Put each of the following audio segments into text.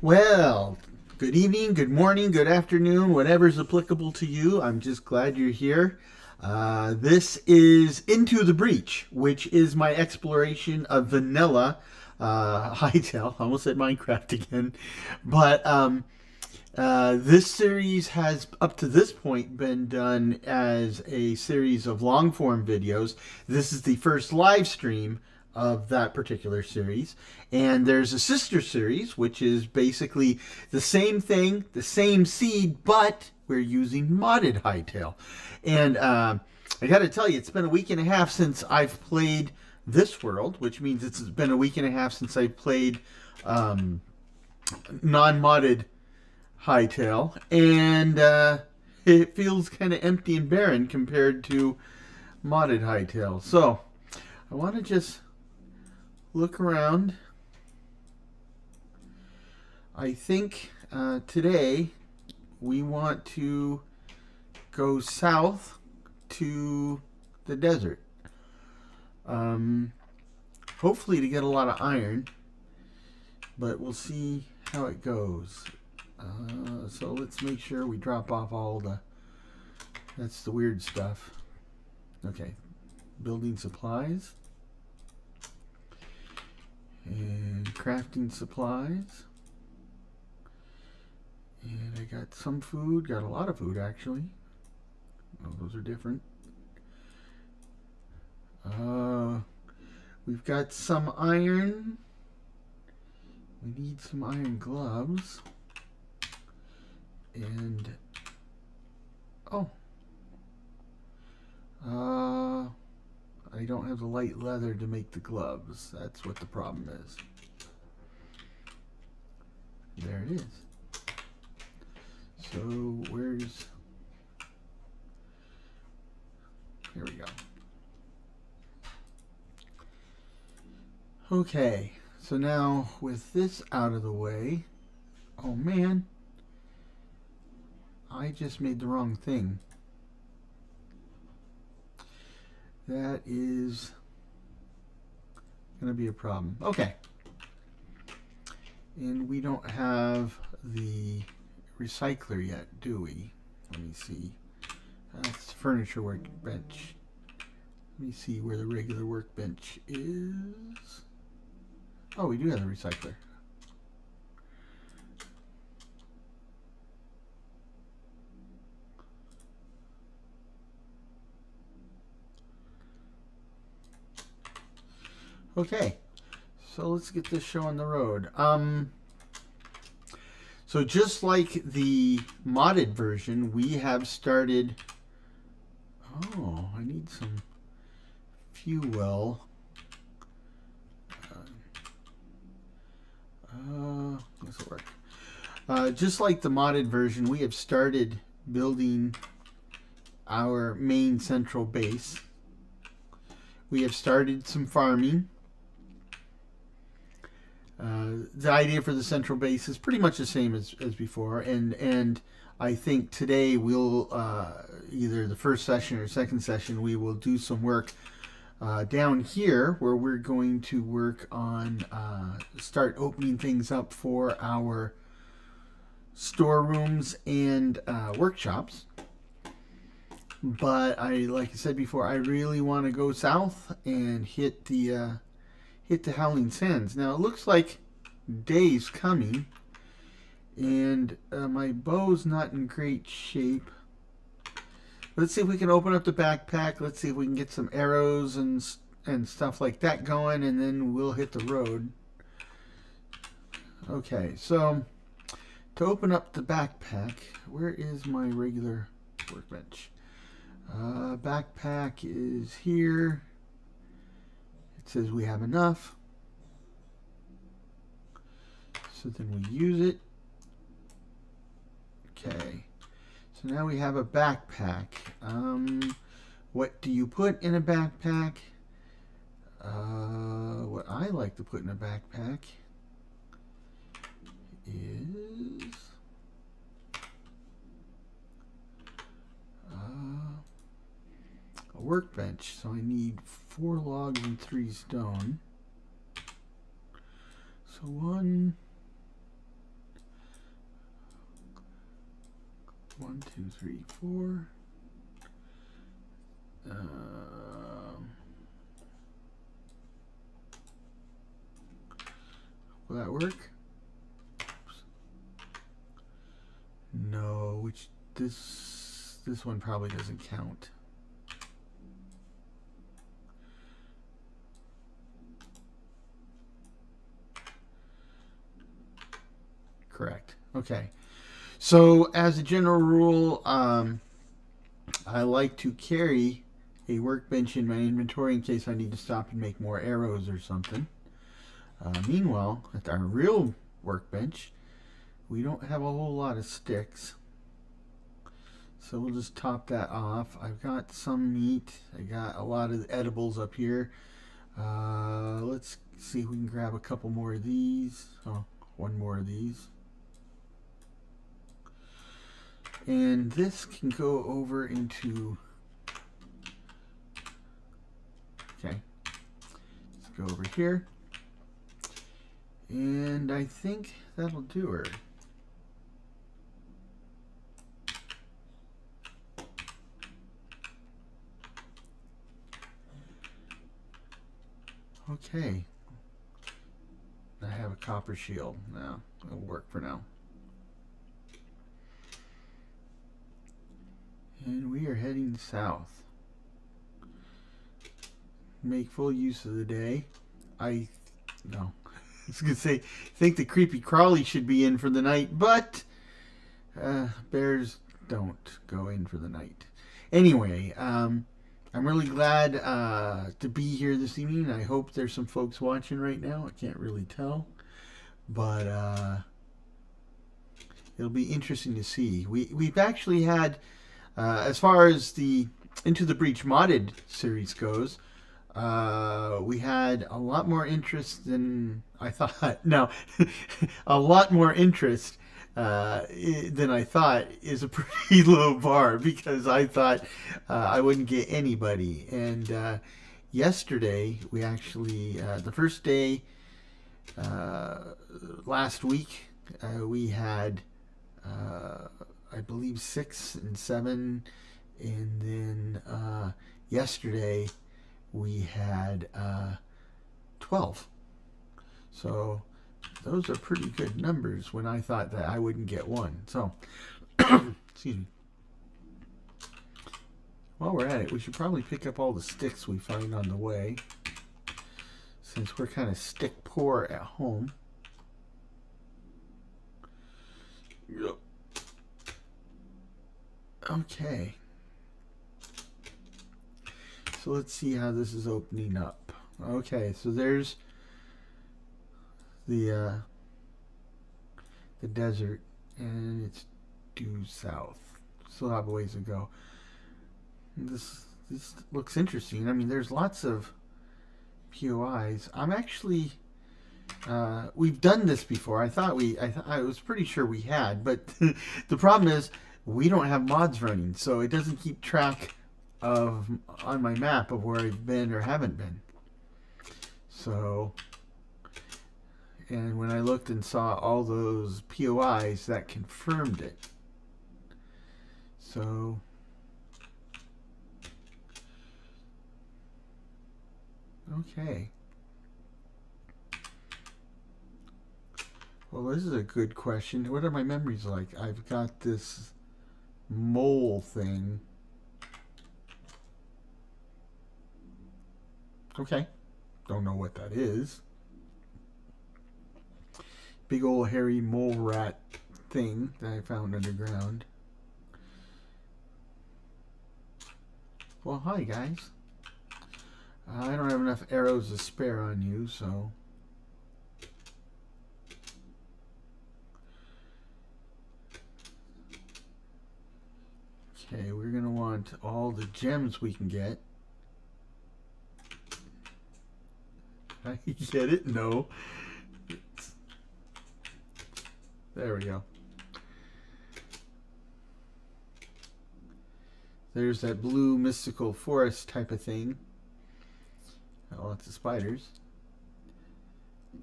Well, good evening, good morning, good afternoon, whatever's applicable to you. I'm just glad you're here. This is Into the Breach, which is my exploration of vanilla Hytale. I almost said Minecraft again. But this series has, up to this point, been done as a series of long form videos. This is the first live stream of that particular series. And there's a sister series, which is basically the same thing, the same seed, but we're using modded Hytale. And I got to tell you, it's been a week and a half since I've played this world, which means it's been a week and a half since I played non-modded Hytale, and it feels kind of empty and barren compared to modded Hytale. So I want to just look around. I think today we want to go south to the desert. Hopefully to get a lot of iron, but we'll see how it goes. So let's make sure we drop off all that's the weird stuff. Okay, building supplies and crafting supplies. And I got some food, got a lot of food actually. Oh, those are different. We've got some iron. We need some iron gloves. And I don't have the light leather to make the gloves. That's what the problem is. There it is. So where's... Here we go. Okay, so now with this out of the way... Oh man, I just made the wrong thing. That is going to be a problem. Okay. And we don't have the recycler yet, do we? Let me see. That's the furniture workbench. Let me see where the regular workbench is. Oh, we do have the recycler. Okay, so let's get this show on the road. So just like the modded version, we have started... Oh, I need some fuel. This will work. Just like the modded version, we have started building our main central base. We have started some farming. The idea for the central base is pretty much the same as before, and I think today we'll either the first session or second session we will do some work down here where we're going to work on start opening things up for our storerooms and workshops. But like I said before, I really want to go south and hit the Howling Sands. Now it looks like day's coming, and my bow's not in great shape. Let's see if we can open up the backpack. Let's see if we can get some arrows and stuff like that going, and then we'll hit the road. Okay, so to open up the backpack, where is my regular workbench? Backpack is here. It says we have enough. So then we use it. Okay. So now we have a backpack. What do you put in a backpack? What I like to put in a backpack is a workbench. So I need 4 logs and 3 stone. So 1, 2, 3, 4. Will that work? Oops. No, which this one probably doesn't count. Correct. Okay. So as a general rule, I like to carry a workbench in my inventory in case I need to stop and make more arrows or something. Meanwhile, at our real workbench, we don't have a whole lot of sticks. So we'll just top that off. I've got some meat. I got a lot of edibles up here. Let's see if we can grab a couple more of these. Oh, one more of these. And this can go over into... Okay. Let's go over here. And I think that'll do her. Okay. I have a copper shield now. It'll work for now. And we are heading south. Make full use of the day. I was going to say, I think the creepy crawly should be in for the night, but bears don't go in for the night. Anyway, I'm really glad to be here this evening. I hope there's some folks watching right now. I can't really tell, but it'll be interesting to see. We've actually had, as far as the Into the Breach modded series goes, we had a lot more interest than I thought. Now, a lot more interest than I thought is a pretty low bar, because I thought I wouldn't get anybody. And yesterday, we actually, the first day last week, we had, I believe, 6 and 7. And then yesterday, we had 12. So those are pretty good numbers when I thought that I wouldn't get one. So, excuse me. While we're at it, we should probably pick up all the sticks we find on the way, since we're kind of stick poor at home. Yep. Okay. So let's see how this is opening up. Okay, so there's the desert, and it's due south. Still have a ways to go. This looks interesting. I mean, there's lots of POIs. I'm actually we've done this before. I was pretty sure we had, but the problem is we don't have mods running, so it doesn't keep track of on my map of where I've been or haven't been. So, and when I looked and saw all those POIs, that confirmed it. So, okay. Well, this is a good question. What are my memories like? I've got this mole thing. Okay. Don't know what that is. Big old hairy mole rat thing that I found underground. Well, hi guys. I don't have enough arrows to spare on you, so... Okay, we're going to want all the gems we can get. I get it? No. There we go. There's that blue mystical forest type of thing. Lots of spiders.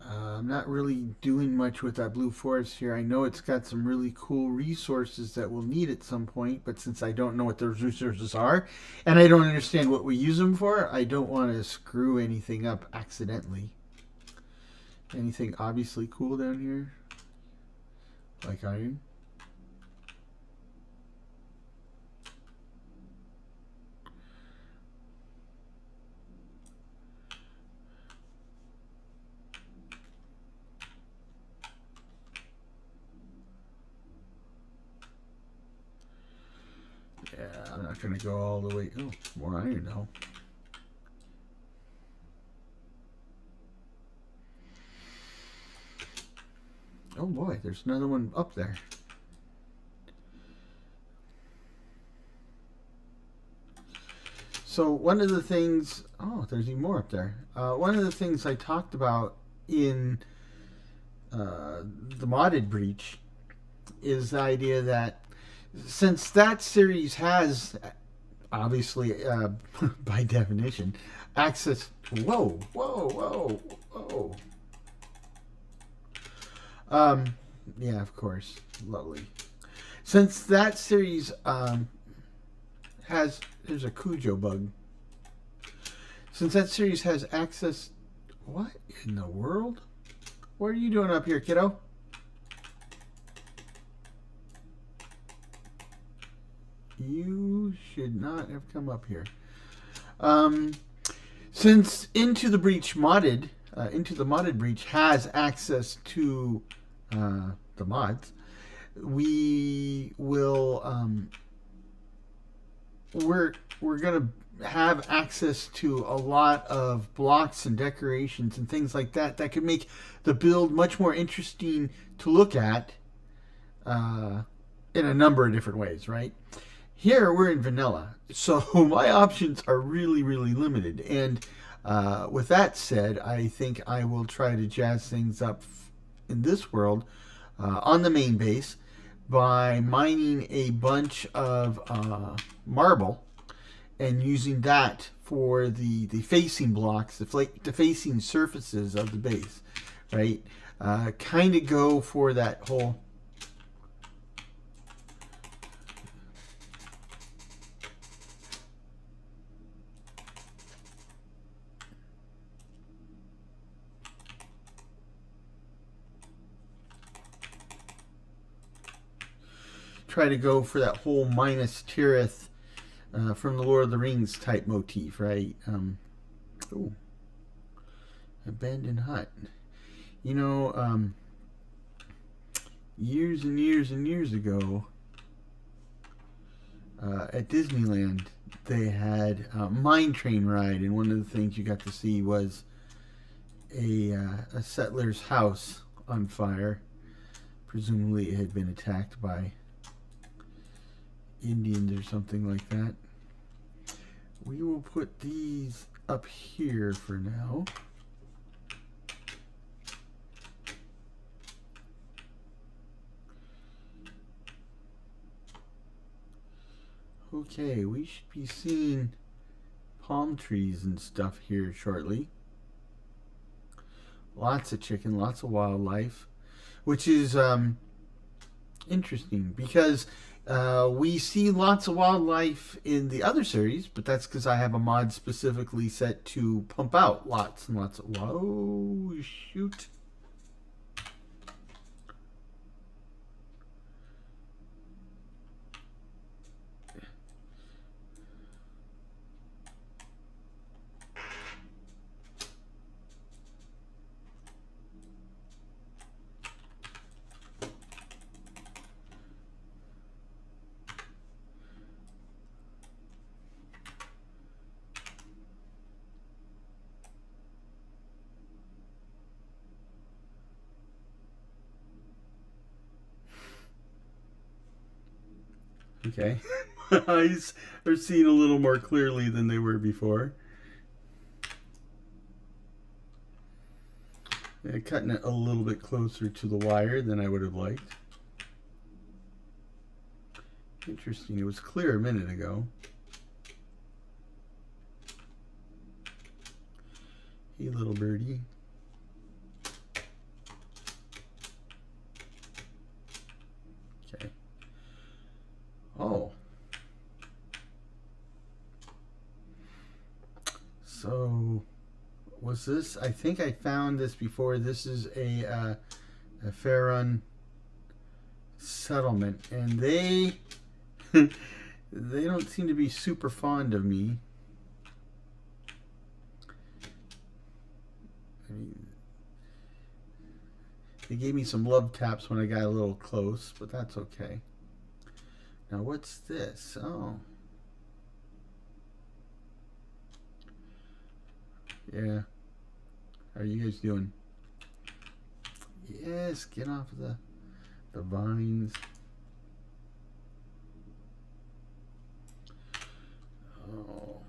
I'm not really doing much with that blue forest here. I know it's got some really cool resources that we'll need at some point, but since I don't know what those resources are, and I don't understand what we use them for, I don't want to screw anything up accidentally. Anything obviously cool down here? Like iron? Yeah, I'm not going to go all the way. Oh, more iron now. Oh boy, there's another one up there. So one of the things, oh, there's even more up there. One of the things I talked about in the modded breach is the idea that since that series has, obviously, by definition, access. Whoa, whoa, whoa, whoa. Yeah, of course, lovely. Since that series has, there's a Cujo bug. Since that series has access, what in the world? What are you doing up here, kiddo? You should not have come up here. Since Into the Breach modded, Into the Modded Breach has access to the mods, we will we're gonna have access to a lot of blocks and decorations and things like that that could make the build much more interesting to look at in a number of different ways, right? Here we're in vanilla, so my options are really, really limited. And with that said, I think I will try to jazz things up in this world on the main base by mining a bunch of marble and using that for the facing blocks, the facing surfaces of the base, right? Kind of go for that whole... Try to go for that whole Minas Tirith from the Lord of the Rings type motif, right? Oh, abandoned hut. You know, years and years and years ago, at Disneyland, they had a mine train ride, and one of the things you got to see was a settler's house on fire. Presumably, it had been attacked by Indians or something like that. We will put these up here for now. Okay, we should be seeing palm trees and stuff here shortly. Lots of chicken, lots of wildlife, which is interesting because we see lots of wildlife in the other series, but that's because I have a mod specifically set to pump out lots and lots of... Whoa, shoot. Okay, my eyes are seeing a little more clearly than they were before. Cutting it a little bit closer to the wire than I would have liked. Interesting, it was clear a minute ago. Hey, little birdie. was this? I think I found this before. This is a Farron settlement, and they they don't seem to be super fond of me. I mean, they gave me some love taps when I got a little close, but that's okay. Now what's this? Oh. Yeah. How are you guys doing? Yes, get off of the vines. Oh.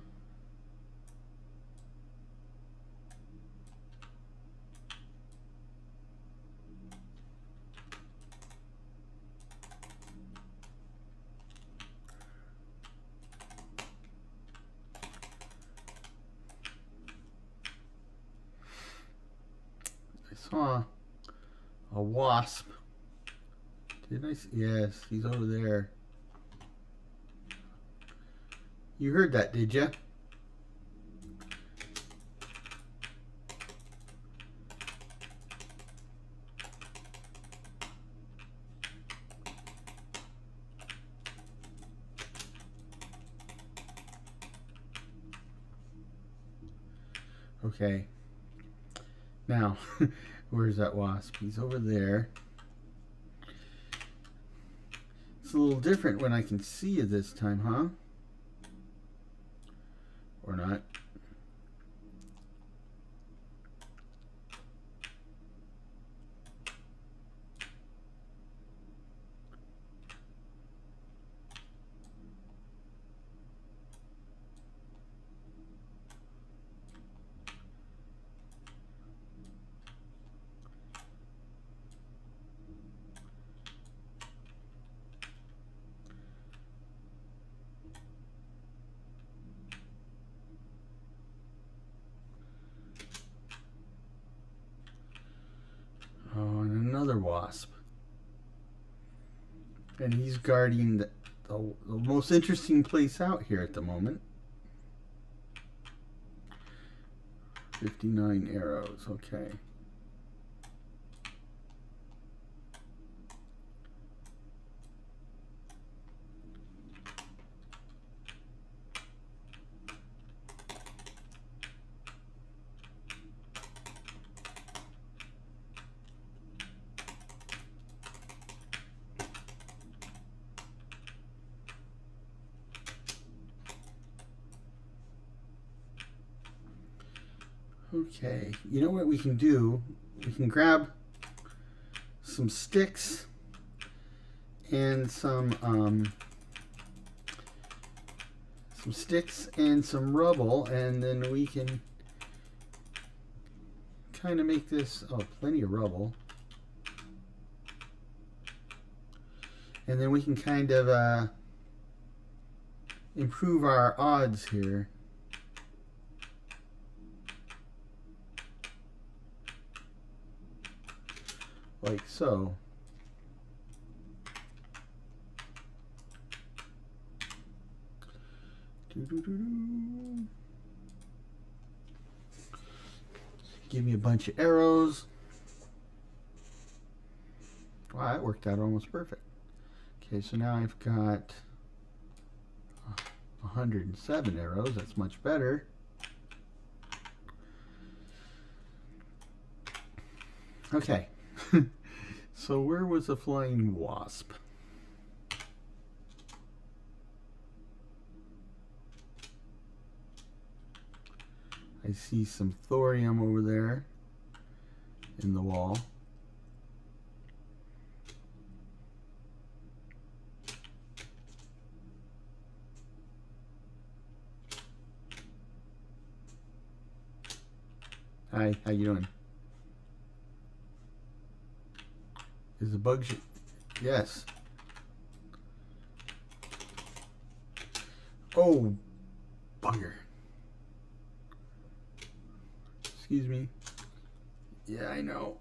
I saw a wasp. Didn't I see? Yes, he's over there. You heard that, did you? Okay. Now, where's that wasp? He's over there. It's a little different when I can see you this time, huh? Or not. Oh, and another wasp. And he's guarding the most interesting place out here at the moment. 59 arrows, okay. Okay, you know what we can do? We can grab some sticks and some sticks and some rubble, and then we can kind of make this, oh, plenty of rubble. And then we can kind of improve our odds here. Like so. Give me a bunch of arrows. Wow, that worked out almost perfect. Okay, so now I've got 107 arrows. That's much better. Okay. So where was the flying wasp? I see some thorium over there in the wall. Hi, how you doing? Is the bug? Yes. Oh, bugger. Excuse me. Yeah, I know.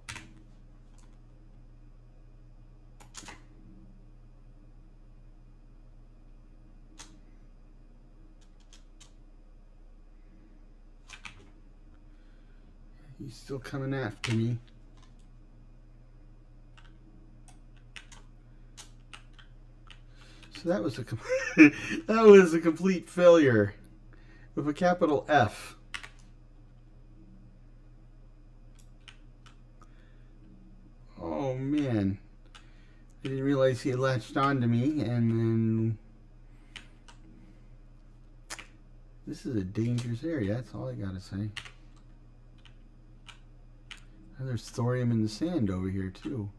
He's still coming after me. So that was a that was a complete failure with a capital F. Oh man, I didn't realize he had latched on to me, and then this is a dangerous area. That's all I gotta say. And there's thorium in the sand over here too.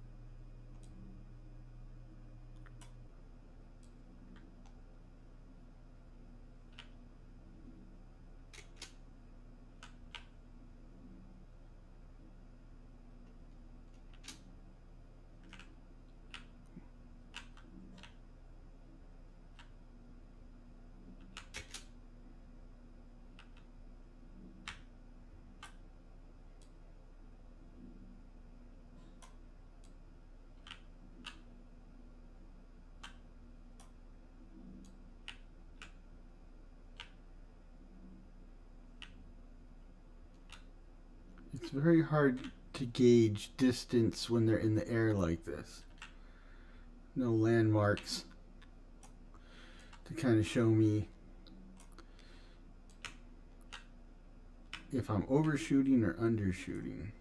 It's very hard to gauge distance when they're in the air like this. No landmarks to kind of show me if I'm overshooting or undershooting.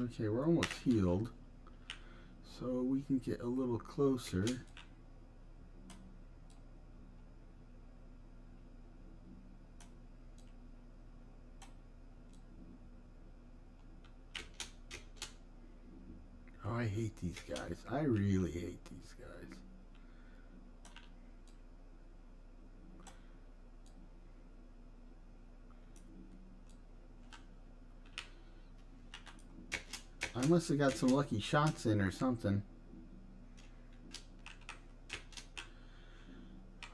Okay, we're almost healed, so we can get a little closer. Oh, I hate these guys. I really hate these guys. I must have got some lucky shots in or something.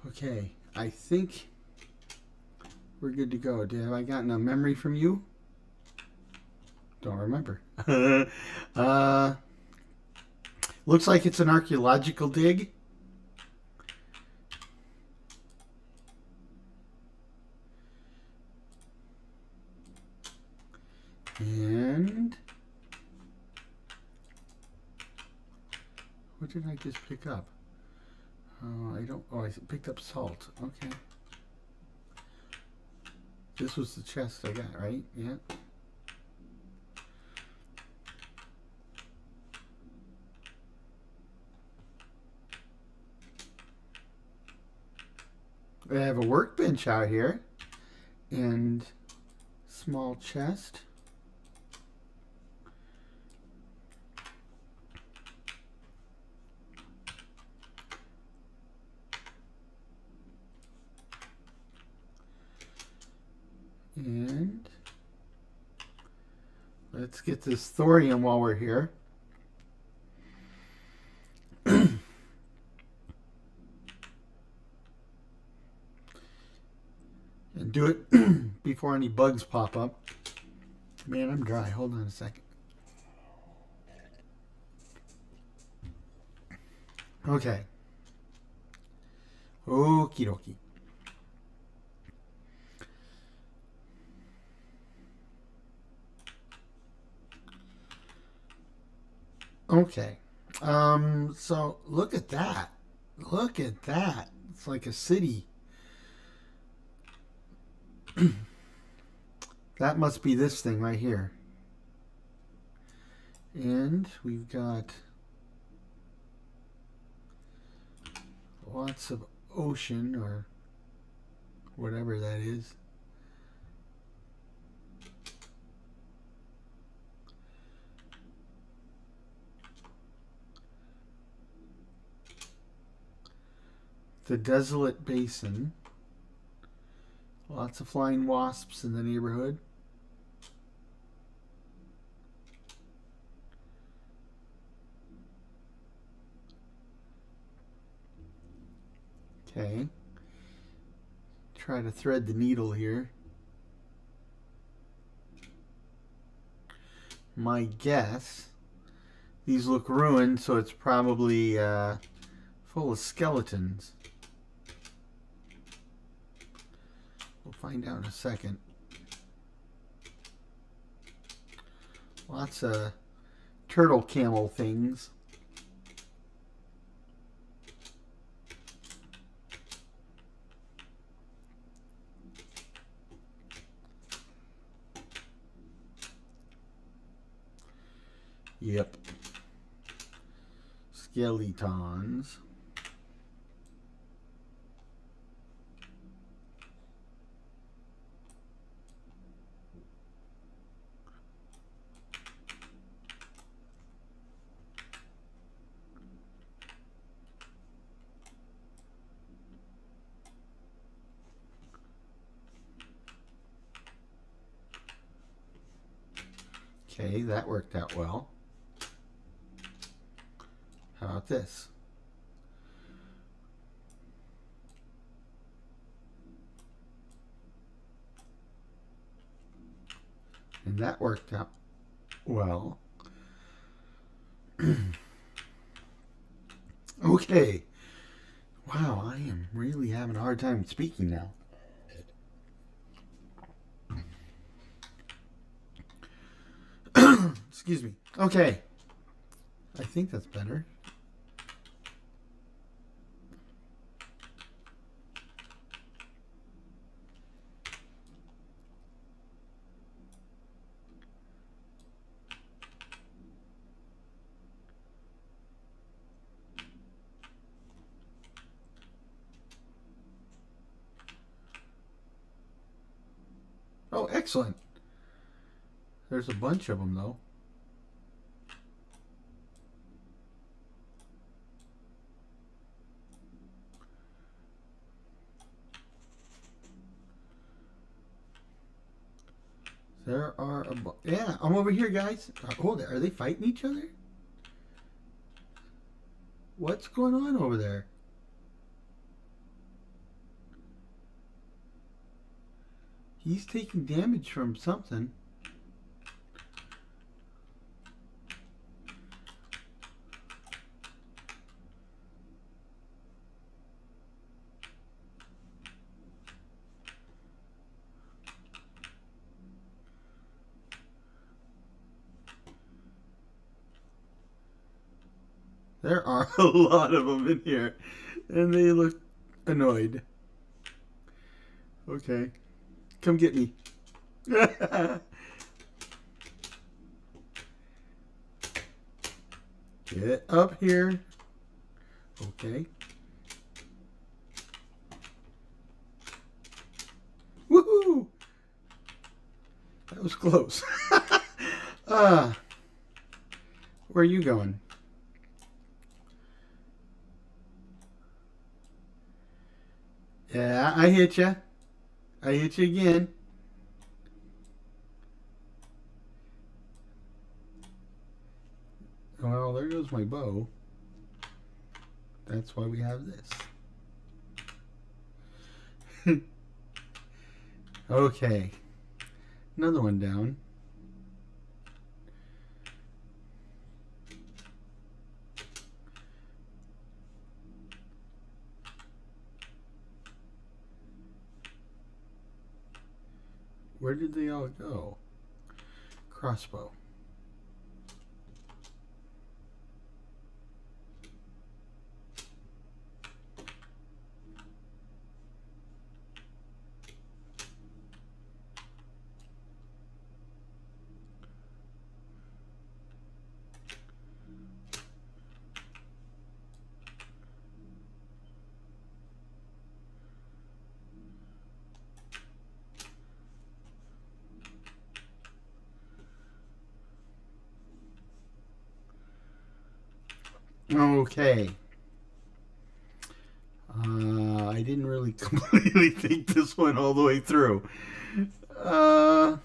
Okay, I think we're good to go. Have I gotten a memory from you? Don't remember. Looks like it's an archaeological dig. And what did I just pick up? I don't. Oh, I picked up salt. Okay. This was the chest I got, right? Yeah. I have a workbench out here and small chest. And let's get this thorium while we're here. And do it before any bugs pop up. Man, I'm dry. Hold on a second. Okay. Okie dokie. Okay. So look at that. Look at that. It's like a city. That must be this thing right here. And we've got lots of ocean or whatever that is. The desolate basin. Lots of flying wasps in the neighborhood. Okay. Try to thread the needle here. My guess, These look ruined, so it's probably full of skeletons. We'll find out in a second. Lots of turtle camel things. Yep. Skeletons. Okay, that worked out well. How about this? And that worked out well. Okay. Wow, I am really having a hard time speaking now. Excuse me. Okay. I think that's better. Oh, excellent. There's a bunch of them, though. There are a yeah, I'm over here, guys. Hold it. Are they fighting each other? What's going on over there? He's taking damage from something. There are a lot of them in here, and they look annoyed. Okay, come get me. Get up here. Okay. Woohoo! That was close. Where are you going? Yeah, I hit you. I hit you again. Well, there goes my bow. That's why we have this. Okay. Another one down. Where did they all go? Crossbow. Okay. I didn't really completely think this one all the way through. Let's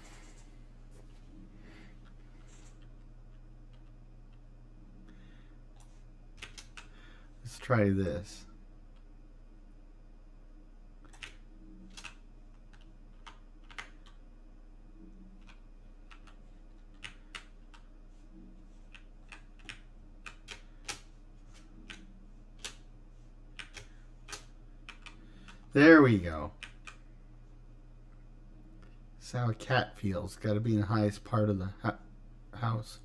try this. There we go. That's how a cat feels. Got to be in the highest part of the house.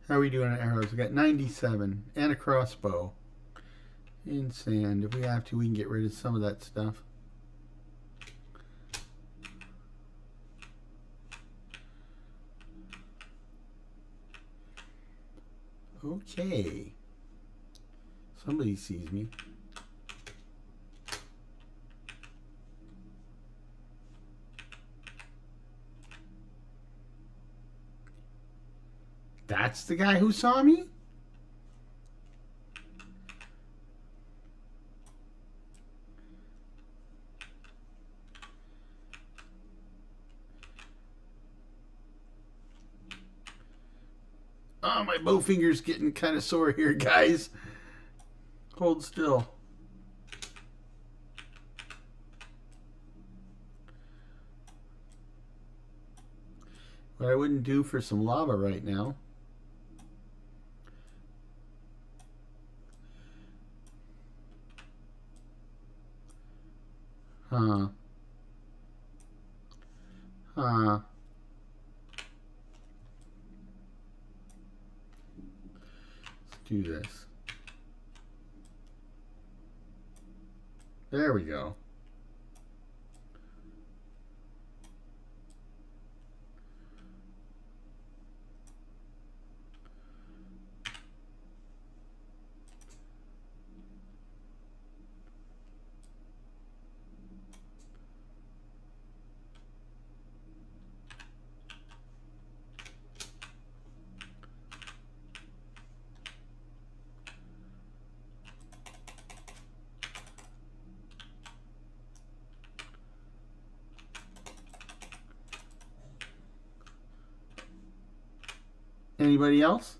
How are we doing on arrows? We got 97 and a crossbow. In sand. If we have to, we can get rid of some of that stuff. Okay. Somebody sees me. That's the guy who saw me? Oh, my bow finger's getting kind of sore here, guys. Hold still. What I wouldn't do for some lava right now. Huh. Huh. Let's do this. There we go. Anybody else?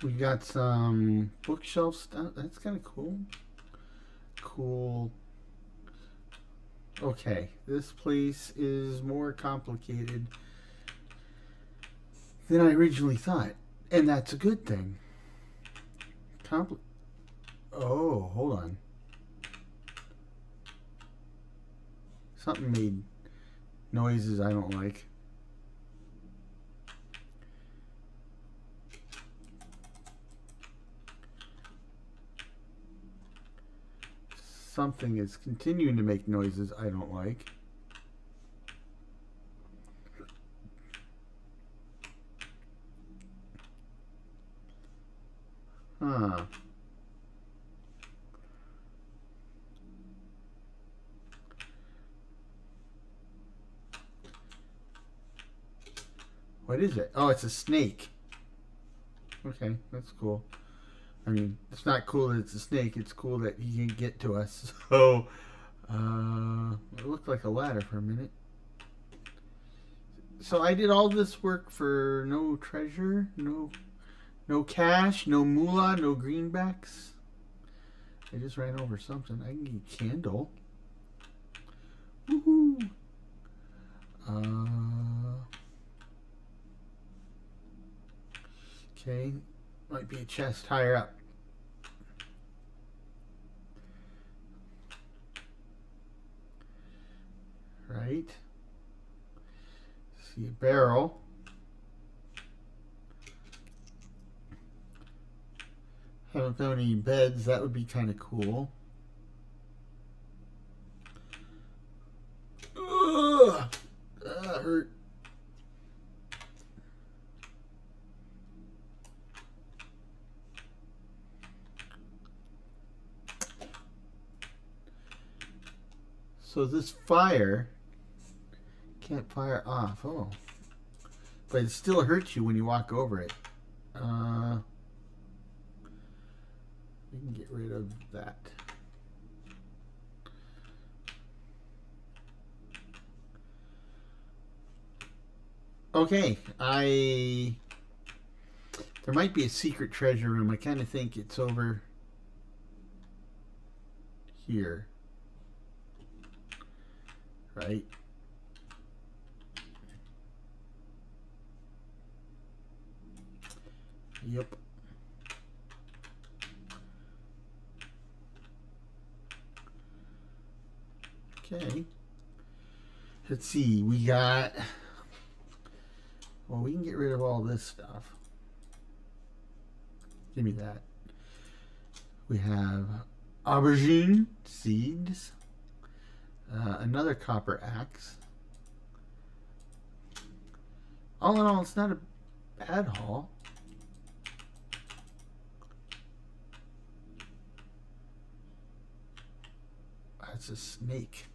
We got some bookshelf stuff. That's kind of cool. Cool. Okay, this place is more complicated than I originally thought. And that's a good thing. Oh, hold on. Something made noises I don't like. Something is continuing to make noises I don't like. Huh. What is it? Oh, it's a snake. Okay, that's cool. I mean, it's not cool that it's a snake. It's cool that he can get to us. So, it looked like a ladder for a minute. So I did all this work for no treasure, no cash, no moolah, no greenbacks. I just ran over something. I can get a candle. Woohoo! Okay, might be a chest higher up. Right. See a barrel. Haven't found any beds. That would be kind of cool. Ugh! That hurt. So this fire can't fire off. Oh. But it still hurts you when you walk over it. We can get rid of that. Okay, there might be a secret treasure room. I kind of think it's over here. Right? Yep. Okay. Let's see. We got... Well, we can get rid of all this stuff. Give me that. We have aubergine seeds. Another copper axe. All in all, it's not a bad haul. That's a snake.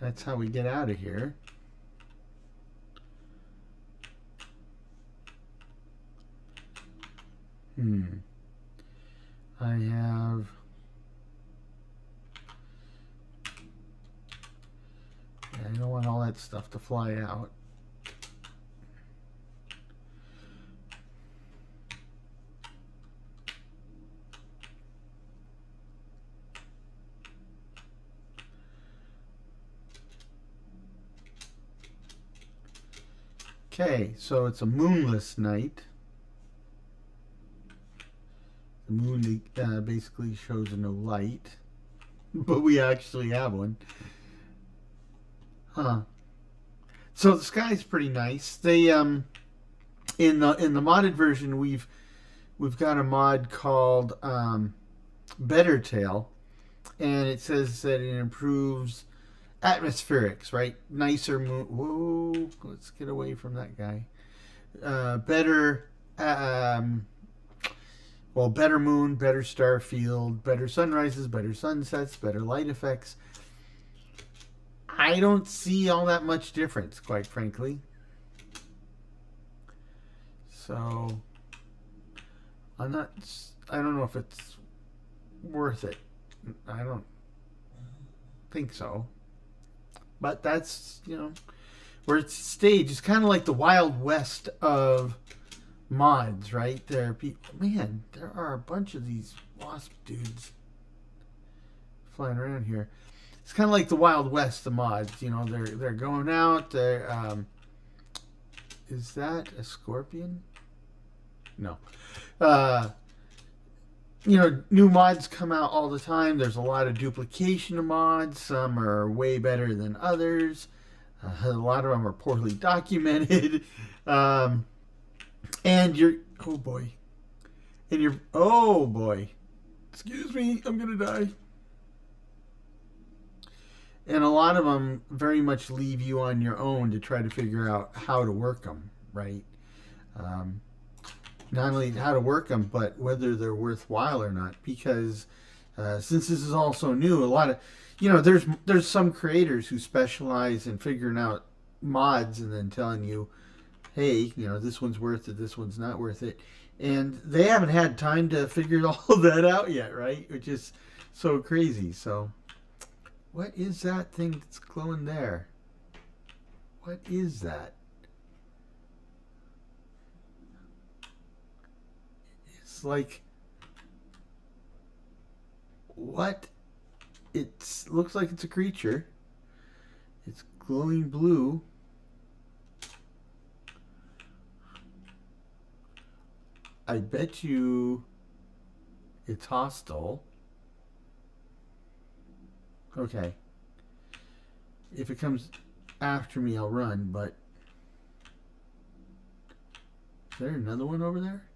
That's how we get out of here. I have... Yeah, I don't want all that stuff to fly out. Okay, so it's a moonless night. The moon basically shows no light, but we actually have one. Huh. So the sky's pretty nice. They in the modded version we've got a mod called Hytale, and it says that it improves atmospherics, right? Nicer moon. Whoa, let's get away from that guy. Better, well, better moon, better star field, better sunrises, better sunsets, better light effects. I don't see all that much difference, quite frankly. So, I don't know if it's worth it. I don't think so. But that's, you know, where it's staged. It's kind of like the Wild West of mods, right? There are people, man, there are a bunch of these wasp dudes flying around here. It's kind of like the Wild West of mods. You know, they're going out. They're is that a scorpion? No. You know, new mods come out all the time. There's a lot of duplication of mods. Some are way better than others. A lot of them are poorly documented. And you're, oh boy. And you're, oh boy. Excuse me, I'm going to die. And a lot of them very much leave you on your own to try to figure out how to work them, right? Not only how to work them, but whether they're worthwhile or not. Because since this is all so new, a lot of, you know, there's some creators who specialize in figuring out mods and then telling you, hey, you know, this one's worth it, this one's not worth it. And they haven't had time to figure all that out yet, right? Which is so crazy. So, what is that thing that's glowing there? What is that? Like, what? It looks like it's a creature. It's glowing blue. I bet you it's hostile. Okay. If it comes after me, I'll run, but is there another one over there?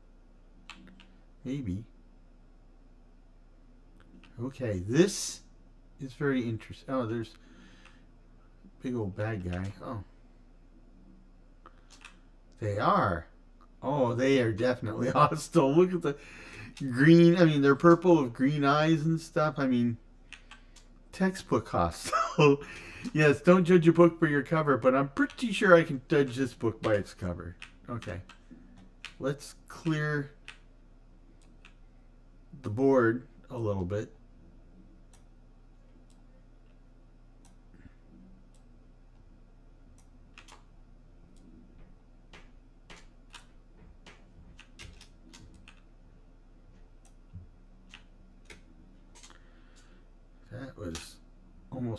Maybe. Okay, this is very interesting. Oh, there's big old bad guy. Oh. They are. Oh, they are definitely hostile. Look at the green. I mean, they're purple with green eyes and stuff. I mean, textbook hostile. Yes, don't judge a book by your cover, but I'm pretty sure I can judge this book by its cover. Okay. Let's clear the board a little bit.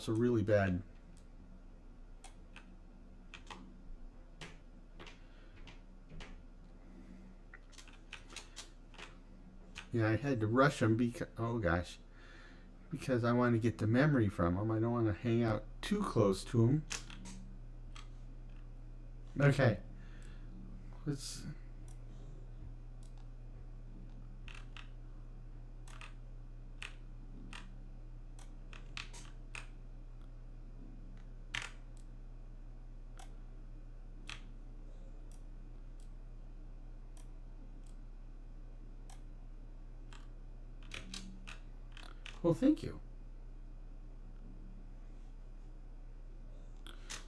also really bad. Yeah, I had to rush them because, oh gosh, because I want to get the memory from them. I don't want to hang out too close to them. Okay. Let's... Well, thank you.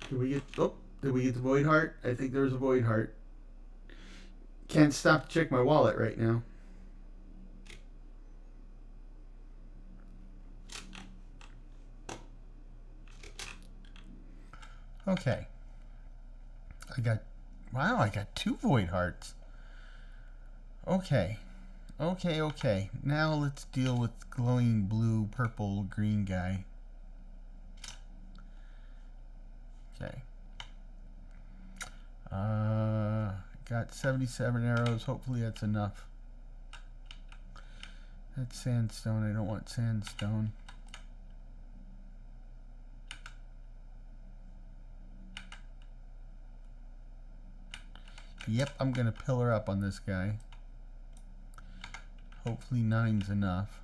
Did we get... Oh, did we get the void heart? I think there was a void heart. Can't stop to check my wallet right now. Okay. Wow, I got 2 void hearts. Okay. Okay. Now let's deal with glowing blue, purple, green guy. Okay. Got 77 arrows. Hopefully that's enough. That's sandstone. I don't want sandstone. Yep, I'm gonna pillar up on this guy. Hopefully 9's enough.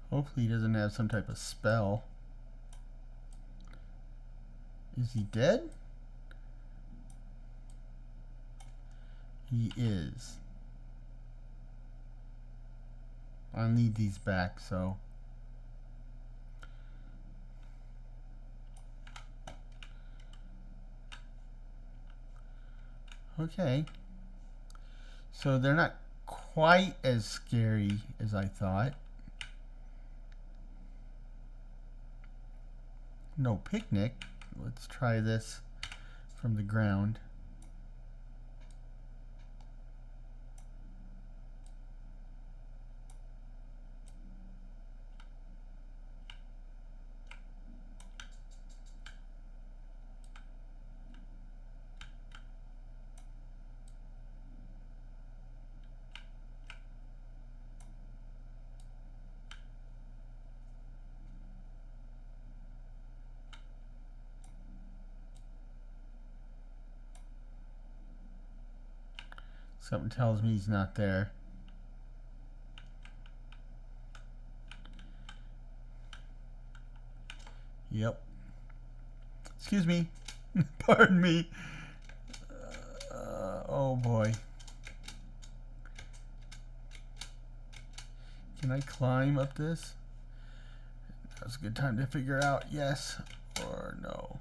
Hopefully he doesn't have some type of spell. Is he dead? He is. I'll need these back, so. Okay. So they're not quite as scary as I thought. No picnic. Let's try this from the ground. Something tells me he's not there. Yep. Excuse me. Pardon me. Oh boy. Can I climb up this? That's a good time to figure out yes or no.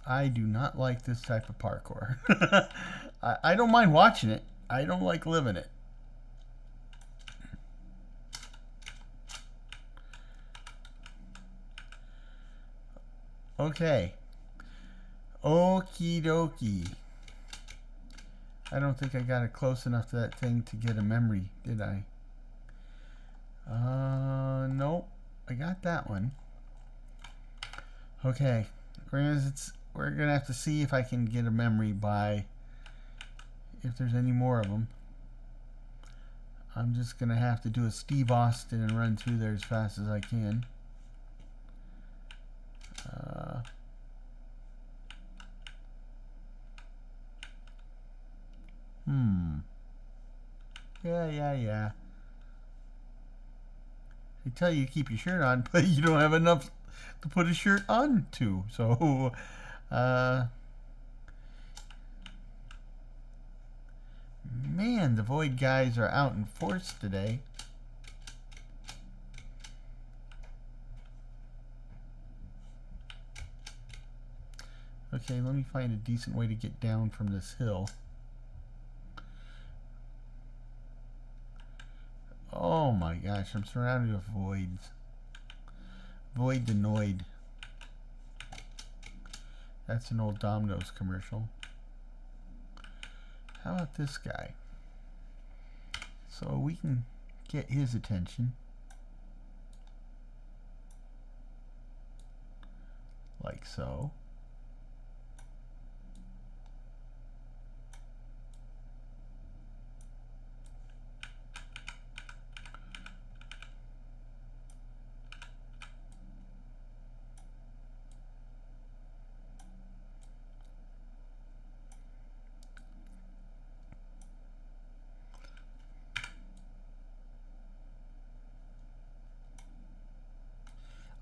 I do not like this type of parkour. I don't mind watching it. I don't like living it. Okay. Okie dokie. I don't think I got it close enough to that thing to get a memory, did I? Nope. I got that one. Okay. We're gonna have to see if I can get a memory by if there's any more of them. I'm just gonna have to do a Steve Austin and run through there as fast as I can. Yeah. They tell you to keep your shirt on, but you don't have enough to put a shirt on to. So, Man, the Void guys are out in force today. Okay, let me find a decent way to get down from this hill. Oh my gosh, I'm surrounded with voids. Void denoid. That's an old Domino's commercial. How about this guy? So we can get his attention. Like so.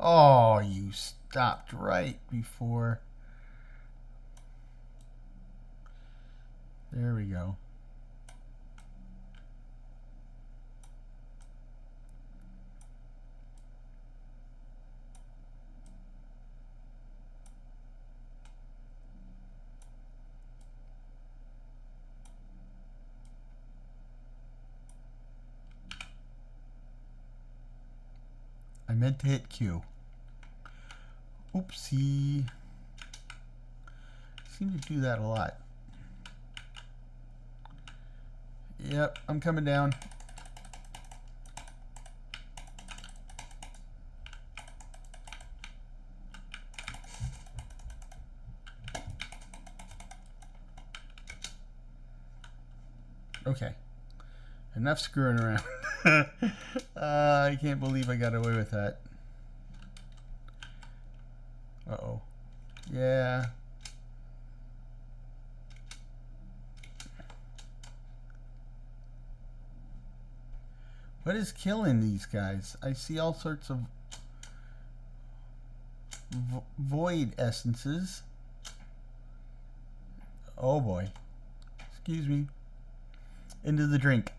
Oh, you stopped right before. There we go. I meant to hit Q. Oopsie. Seem to do that a lot. Yep, I'm coming down. Okay. Enough screwing around. I can't believe I got away with that. Uh-oh. Yeah. What is killing these guys? I see all sorts of void essences. Oh boy. Excuse me. Into the drink.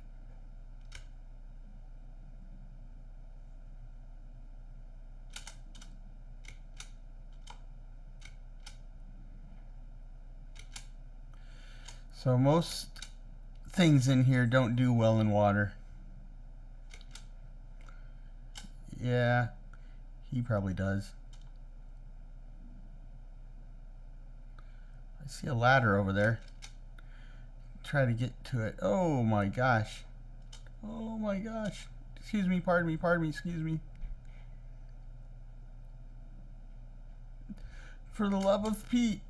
So most things in here don't do well in water. Yeah, he probably does. I see a ladder over there. Try to get to it. Oh my gosh. Oh my gosh. Excuse me, pardon me, excuse me. For the love of Pete.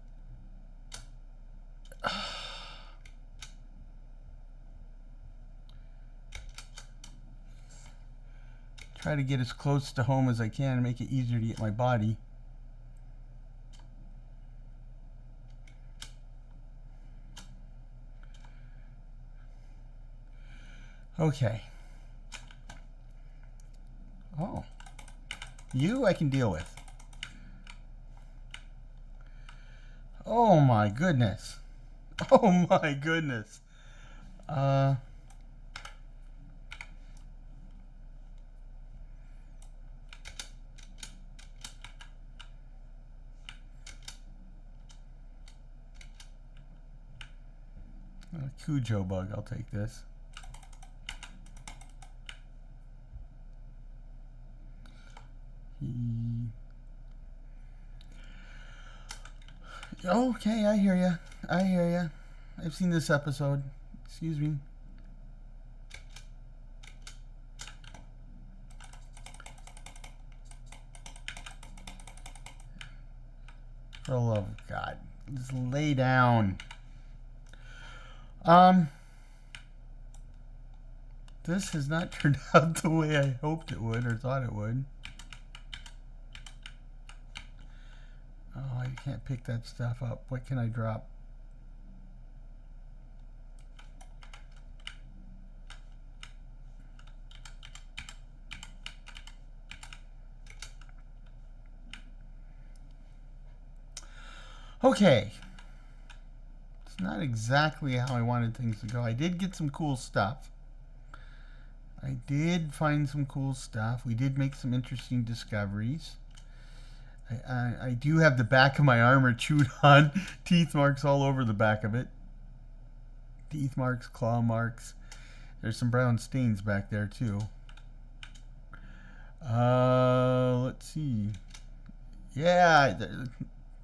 Try to get as close to home as I can and make it easier to get my body. Okay. Oh. You I can deal with. Oh my goodness. Oh my goodness. Cujo bug, I'll take this. Okay, I hear ya. I hear ya. I've seen this episode. Excuse me. For the love of God. Just lay down. This has not turned out the way I hoped it would or thought it would. Oh, I can't pick that stuff up. What can I drop? Okay. It's not exactly how I wanted things to go. I did get some cool stuff. I did find some cool stuff. We did make some interesting discoveries. I do have the back of my armor chewed on. Teeth marks all over the back of it. Teeth marks, claw marks. There's some brown stains back there too. Let's see. Yeah,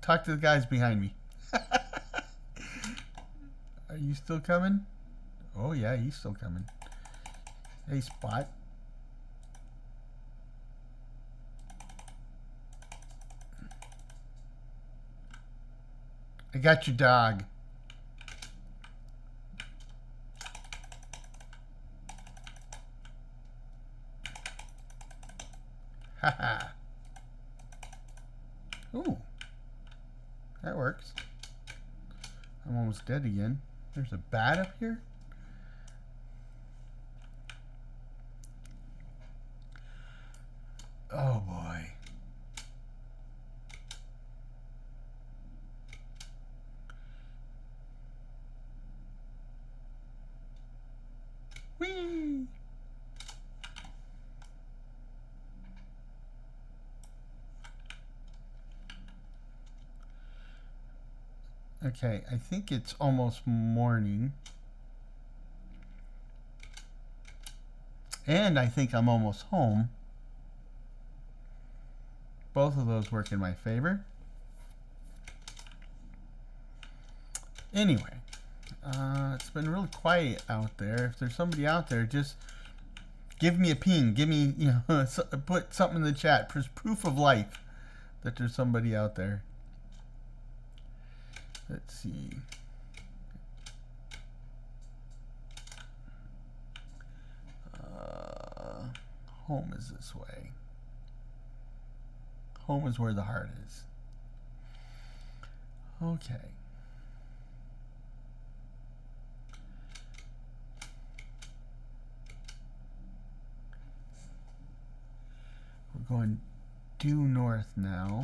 talk to the guys behind me. Are you still coming? Oh yeah, he's still coming. Hey, Spot. I got your dog. Haha. Ooh. That works. I'm almost dead again. There's a bat up here? Oh boy. Whee! Okay, I think it's almost morning. And I think I'm almost home. Both of those work in my favor. Anyway, it's been really quiet out there. If there's somebody out there, just give me a ping. Give me, put something in the chat. Proof of life that there's somebody out there. Let's see. Home is this way. Home is where the heart is. Okay. We're going due north now.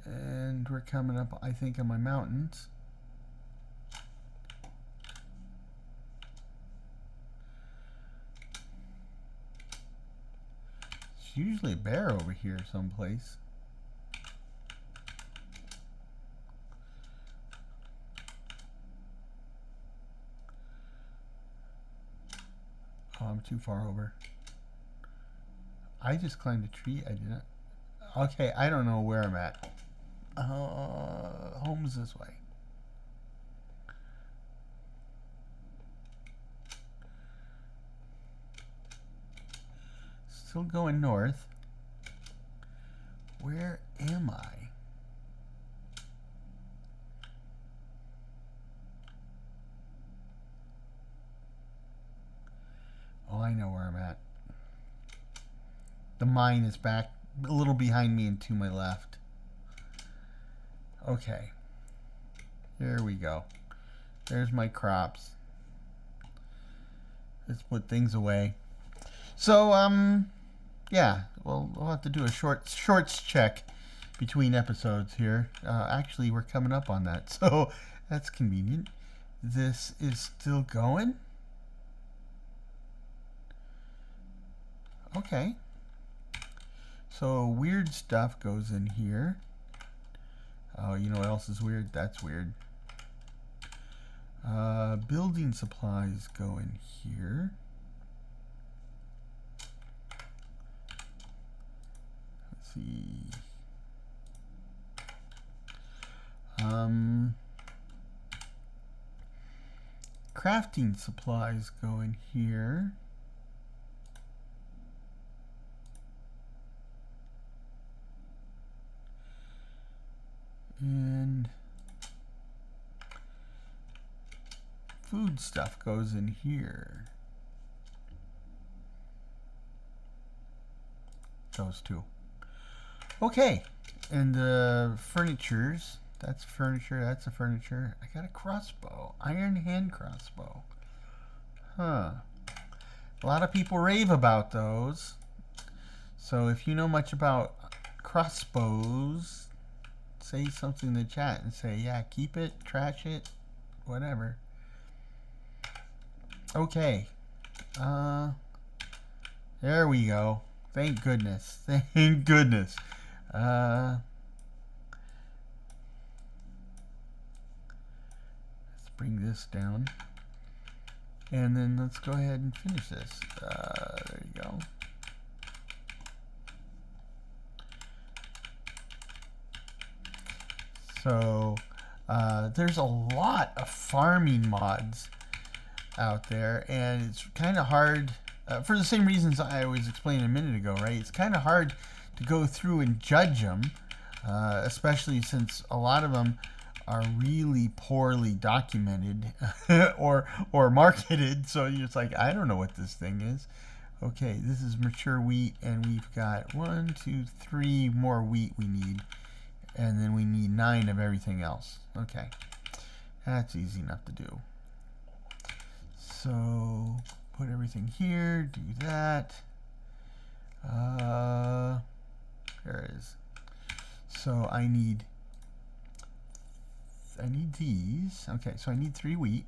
And we're coming up, I think, on my mountains. There's usually a bear over here someplace. Oh, I'm too far over. I just climbed a tree. I did not. Okay, I don't know where I'm at. Home's this way. Still going north. Where am I? Oh, I know where I'm at. The mine is back a little behind me and to my left. Okay. There we go. There's my crops. Let's put things away. So, yeah, we'll have to do a shorts check between episodes here. Actually, we're coming up on that, so that's convenient. This is still going. Okay. So weird stuff goes in here. Oh, you know what else is weird? That's weird. Building supplies go in here. Let's see. Crafting supplies go in here. And food stuff goes in here. Those two. Okay. And the furnitures. That's furniture. That's a furniture. I got a crossbow. Iron hand crossbow. Huh. A lot of people rave about those. So if you know much about crossbows, say something in the chat and say, yeah, keep it, trash it, whatever. Okay. There we go. Thank goodness. Thank goodness. Let's bring this down. And then let's go ahead and finish this. There you go. So there's a lot of farming mods out there, and it's kind of hard for the same reasons I was explaining a minute ago, right? It's kind of hard to go through and judge them, especially since a lot of them are really poorly documented or marketed. So you're just like, I don't know what this thing is. Okay, this is mature wheat, and we've got 1, 2, 3 more wheat we need, and then we need 9 of everything else. Okay, that's easy enough to do. So put everything here, do that. There it is. So I need these. Okay, so I need 3 wheat,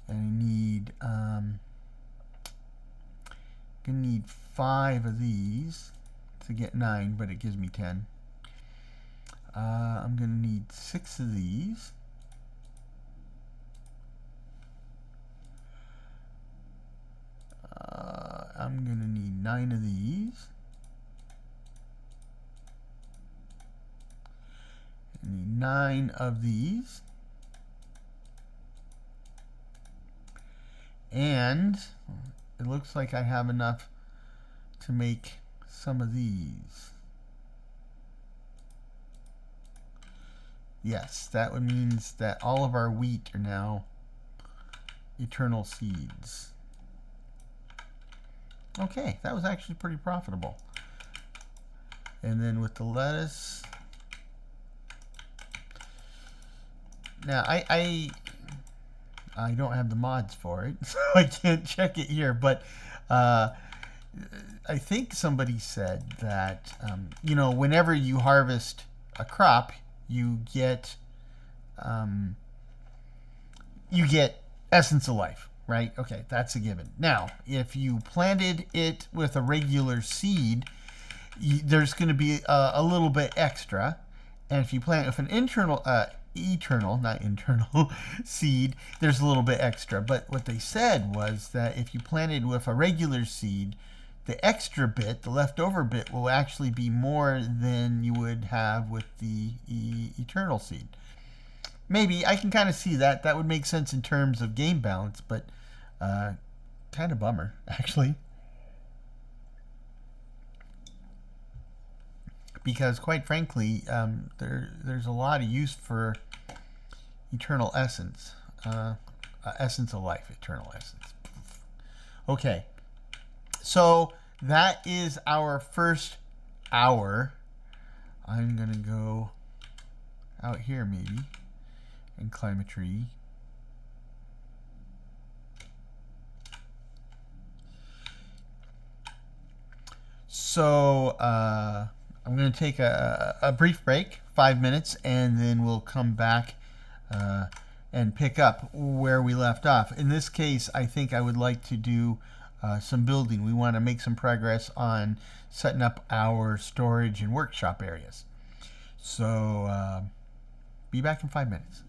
and I need gonna need 5 of these to get 9, but it gives me 10. I'm gonna need 6 of these. I'm gonna need 9 of these. I need 9 of these. And it looks like I have enough to make some of these. Yes, that would means that all of our wheat are now eternal seeds. Okay, that was actually pretty profitable. And then with the lettuce, now I don't have the mods for it, so I can't check it here, but I think somebody said that you know, whenever you harvest a crop, you get essence of life, right? Okay, that's a given. Now, if you planted it with a regular seed, there's going to be a little bit extra, and if you plant with an eternal, not internal seed, there's a little bit extra. But what they said was that if you planted with a regular seed, the extra bit, the leftover bit, will actually be more than you would have with the eternal seed. Maybe I can kind of see that. That would make sense in terms of game balance, but kind of bummer, actually. Because quite frankly, there's a lot of use for eternal essence. Essence of life, eternal essence. Okay, so that is our first hour. I'm gonna go out here maybe and climb a tree. So I'm going to take a brief break, 5 minutes, and then we'll come back and pick up where we left off. In this case, I think I would like to do some building. We want to make some progress on setting up our storage and workshop areas. So be back in 5 minutes.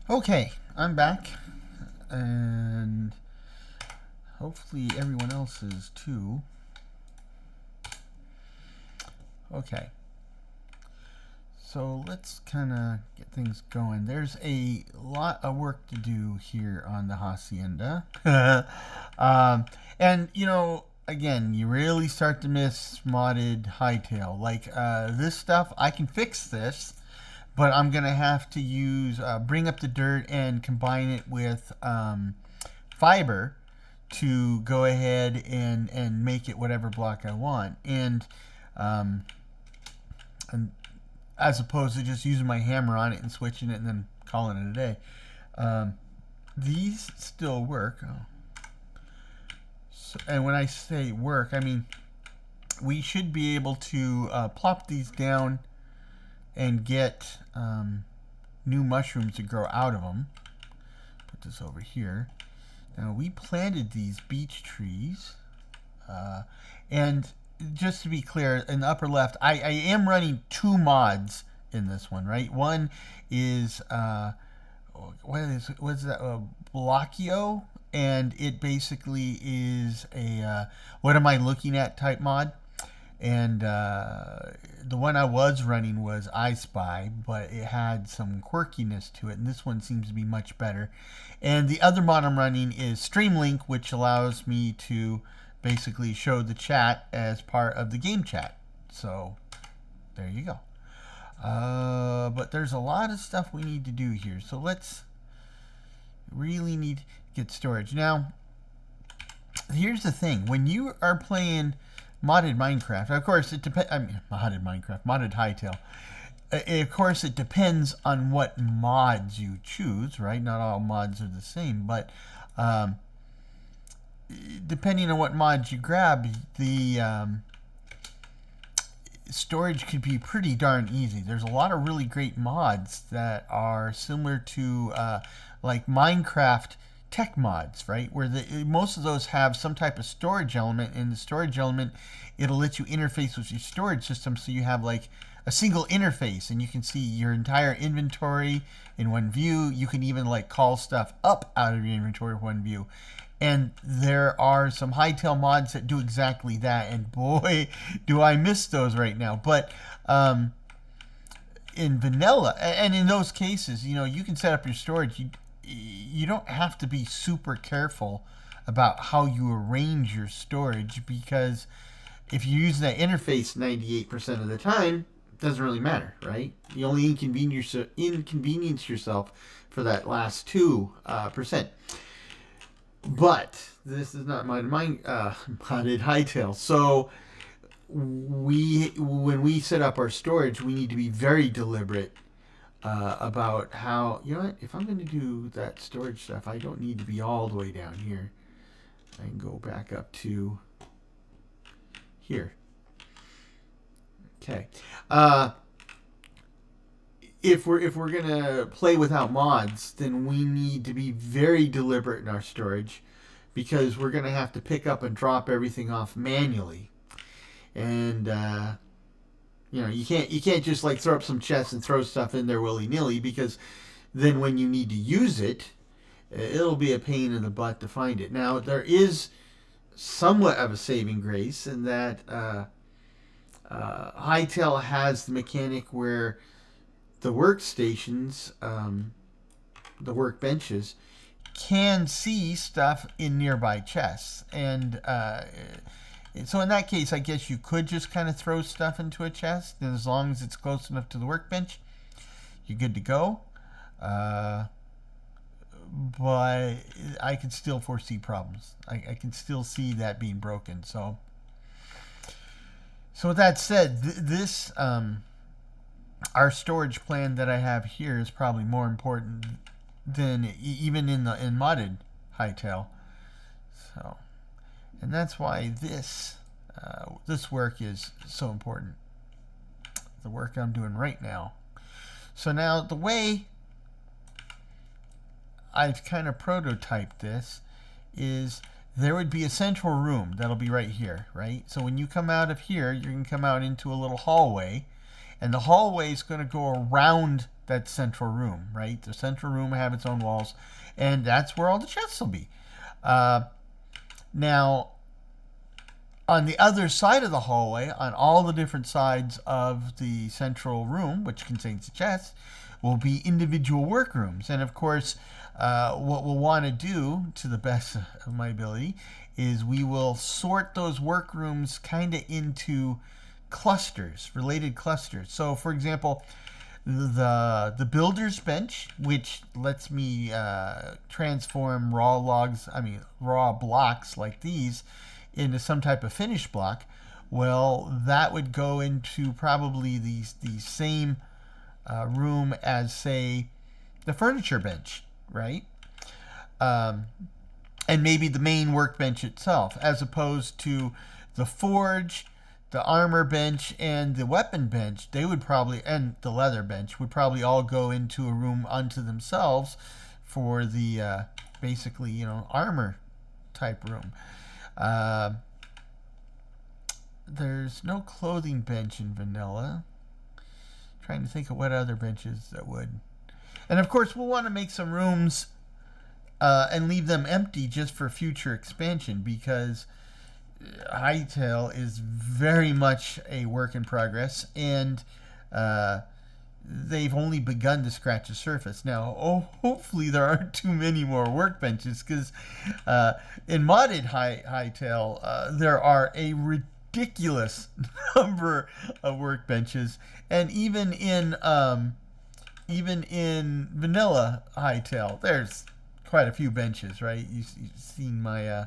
Okay, I'm back, and hopefully everyone else is too. Okay, so let's kind of get things going. There's a lot of work to do here on the Hacienda. And, you know, again, you really start to miss modded Hytale. Like, this stuff, I can fix this, but I'm going to have to use, bring up the dirt and combine it with fiber to go ahead and make it whatever block I want. And as opposed to just using my hammer on it and switching it and then calling it a day. These still work. Oh. So, and when I say work, I mean we should be able to plop these down and get new mushrooms to grow out of them. Put this over here. Now we planted these beech trees, and just to be clear, in the upper left, I am running 2 mods in this one, right? One is what's that? Blockio, and it basically is a what am I looking at type mod. And the one I was running was I Spy, but it had some quirkiness to it, and this one seems to be much better. And the other mod I'm running is Streamlink, which allows me to basically show the chat as part of the game chat. So there you go. But there's a lot of stuff we need to do here. So let's really need to get storage. Now, here's the thing. When you are playing modded Minecraft, of course it depends. I mean, modded Minecraft, modded Hytale. Of course, it depends on what mods you choose, right? Not all mods are the same, but depending on what mods you grab, the storage could be pretty darn easy. There's a lot of really great mods that are similar to like Minecraft tech mods, right? Where most of those have some type of storage element, and the storage element, it'll let you interface with your storage system, so you have like a single interface and you can see your entire inventory in one view. You can even like call stuff up out of your inventory in one view. And there are some Hytale mods that do exactly that, and boy, do I miss those right now. But in vanilla, and in those cases, you know, you can set up your storage. You don't have to be super careful about how you arrange your storage, because if you use that interface 98% of the time, it doesn't really matter, right? You only inconvenience yourself for that last 2%. But this is not modded Hytale. So when we set up our storage, we need to be very deliberate about how, you know what, if I'm going to do that storage stuff, I don't need to be all the way down here. I can go back up to here. Okay. If we're gonna play without mods, then we need to be very deliberate in our storage, because we're gonna have to pick up and drop everything off manually. And you know, you can't just like throw up some chests and throw stuff in there willy-nilly, because then when you need to use it, it'll be a pain in the butt to find it. Now, there is somewhat of a saving grace in that Hytale has the mechanic where the workstations, the workbenches, can see stuff in nearby chests. And so in that case, I guess you could just kind of throw stuff into a chest, and as long as it's close enough to the workbench, you're good to go. But I can still foresee problems. I can still see that being broken. So with that said, this our storage plan that I have here is probably more important than even in modded Hytale. So, and that's why this work is so important. The work I'm doing right now. So now the way I've kind of prototyped this is there would be a central room that'll be right here, right? So when you come out of here, you're going to come out into a little hallway, and the hallway is going to go around that central room, right? The central room will have its own walls, and that's where all the chests will be. Now, on the other side of the hallway, on all the different sides of the central room, which contains the chests, will be individual workrooms. And of course, what we'll want to do, to the best of my ability, is we will sort those workrooms kind of into clusters, related clusters. So, for example, the builder's bench, which lets me transform raw blocks like these into some type of finished block. Well, that would go into probably the same room as, say, the furniture bench, right? And maybe the main workbench itself, as opposed to the forge, the armor bench, and the weapon bench. They would probably, and the leather bench, would probably all go into a room unto themselves for the basically, you know, armor type room. There's no clothing bench in vanilla. Trying to think of what other benches that would. And of course, we'll want to make some rooms and leave them empty just for future expansion, because Hytale is very much a work in progress, and they've only begun to scratch the surface. Now, hopefully there aren't too many more workbenches, because in modded Hytale, there are a ridiculous number of workbenches, and even in vanilla Hytale, there's quite a few benches, right? You've seen my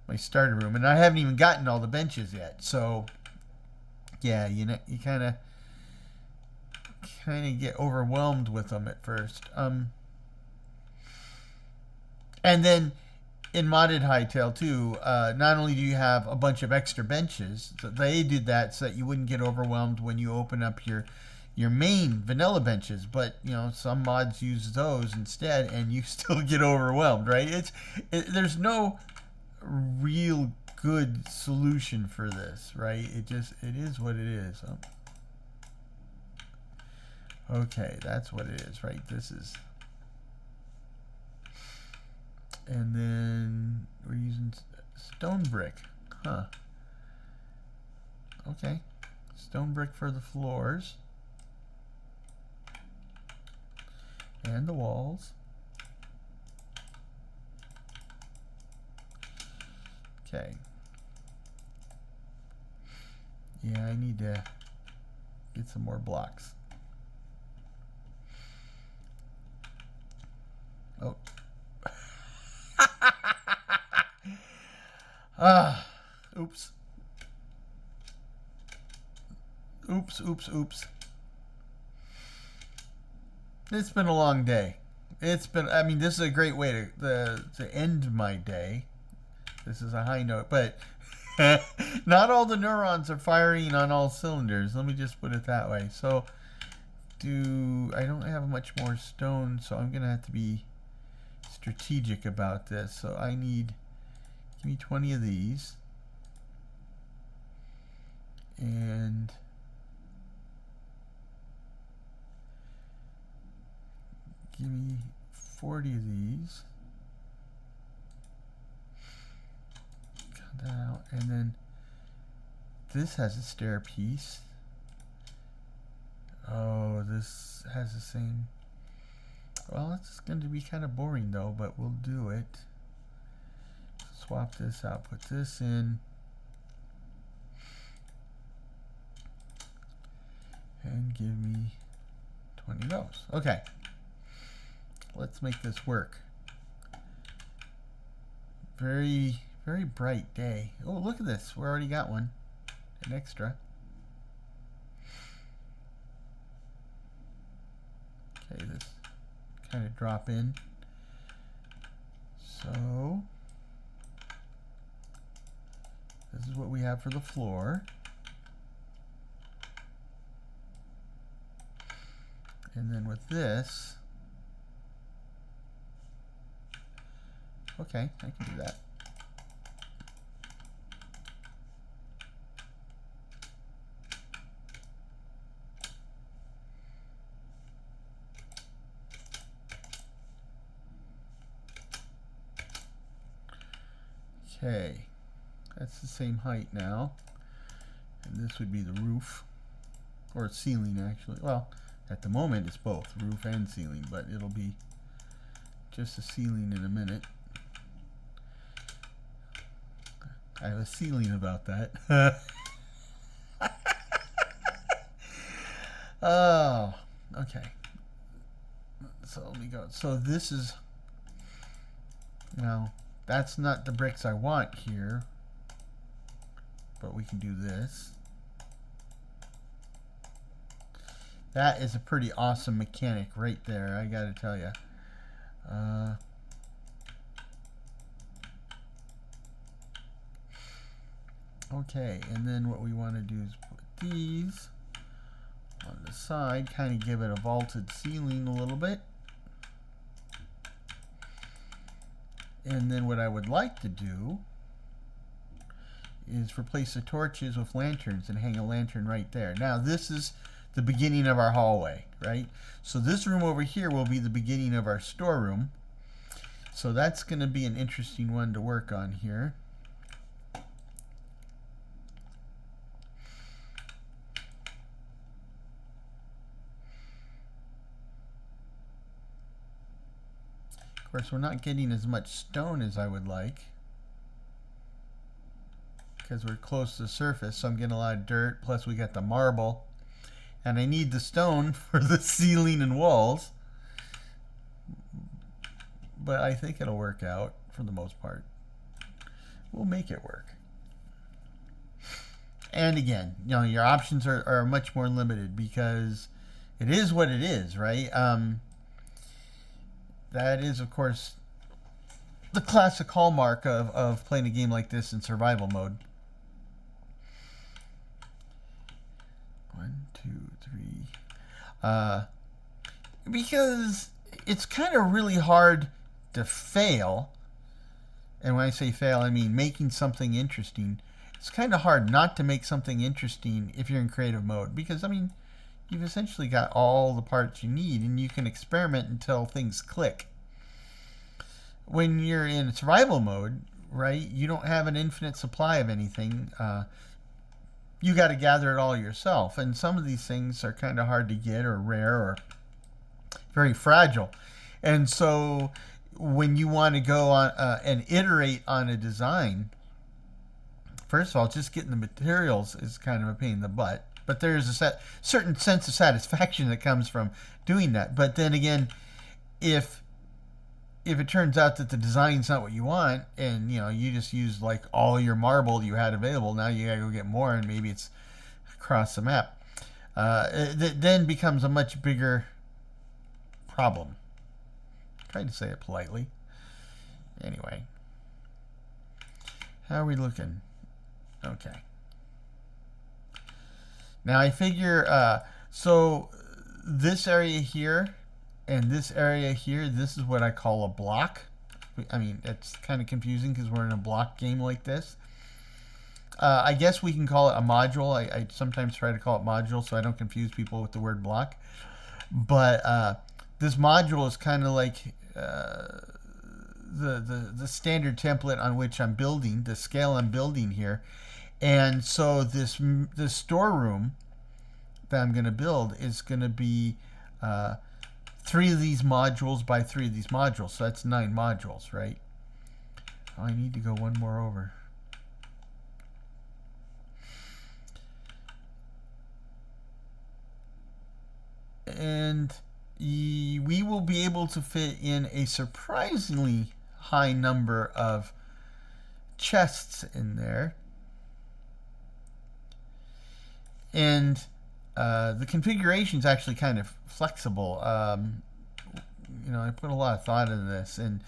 my starter room, and I haven't even gotten all the benches yet. So yeah, you know, you kind of get overwhelmed with them at first. And then in modded Hytale too, not only do you have a bunch of extra benches, they did that so that you wouldn't get overwhelmed when you open up your main vanilla benches, but you know, some mods use those instead, and you still get overwhelmed, right? There's no real good solution for this, right? It is what it is. Okay, that's what it is, right? This is, and then we're using stone brick, huh? Okay, stone brick for the floors and the walls. Okay. Yeah, I need to get some more blocks. Oh. Oops. Oops. It's been a long day. It's been, I mean, this is a great way to end my day. This is a high note, but not all the neurons are firing on all cylinders. Let me just put it that way. So, I don't have much more stone, so I'm going to have to be strategic about this. So I need, give me 20 of these. And give me 40 of these. Cut that out. And then this has a stair piece. Oh, this has the same. Well, it's going to be kind of boring though, but we'll do it. Swap this out, put this in. And give me 20 of those. Okay. Let's make this work. Very, very bright day. Oh, look at this. We already got one. An extra. Okay, this kind of drop in. So this is what we have for the floor. And then with this, okay, I can do that. Okay, that's the same height now, and this would be the roof, or ceiling actually. Well, at the moment it's both roof and ceiling, but it'll be just a ceiling in a minute. I have a ceiling about that. Oh, okay. So let me go. So this is, well, that's not the bricks I want here, but we can do this. That is a pretty awesome mechanic right there, I gotta tell you. Okay, and then what we want to do is put these on the side, kind of give it a vaulted ceiling a little bit. And then what I would like to do is replace the torches with lanterns and hang a lantern right there. Now this is the beginning of our hallway, right? So this room over here will be the beginning of our storeroom. So that's going to be an interesting one to work on here. Of course, we're not getting as much stone as I would like because we're close to the surface, so I'm getting a lot of dirt, plus we got the marble. And I need the stone for the ceiling and walls. But I think it'll work out for the most part. We'll make it work. And again, you know, your options are much more limited because it is what it is, right? That is, of course, the classic hallmark of playing a game like this in survival mode. 1, 2, 3. Because it's kind of really hard to fail. And when I say fail, I mean making something interesting. It's kind of hard not to make something interesting if you're in creative mode. Because, I mean, you've essentially got all the parts you need and you can experiment until things click. When you're in survival mode, right, you don't have an infinite supply of anything. You got to gather it all yourself. And some of these things are kind of hard to get or rare or very fragile. And so when you want to go on and iterate on a design, first of all, just getting the materials is kind of a pain in the butt. But there's a certain sense of satisfaction that comes from doing that. But then again, if it turns out that the design's not what you want, and you know you just use like all your marble you had available, now you gotta go get more, and maybe it's across the map. It then becomes a much bigger problem. Try to say it politely. Anyway, how are we looking? Okay. Now I figure, so this area here and this area here, this is what I call a block. I mean, it's kind of confusing because we're in a block game like this. I guess we can call it a module. I sometimes try to call it module so I don't confuse people with the word block. But this module is kind of like the standard template on which I'm building, the scale I'm building here. And so this storeroom that I'm going to build is going to be 3 of these modules by 3 of these modules. So that's 9 modules, right? Oh, I need to go one more over. And we will be able to fit in a surprisingly high number of chests in there. And the configuration is actually kind of flexible. You know, I put a lot of thought into this, and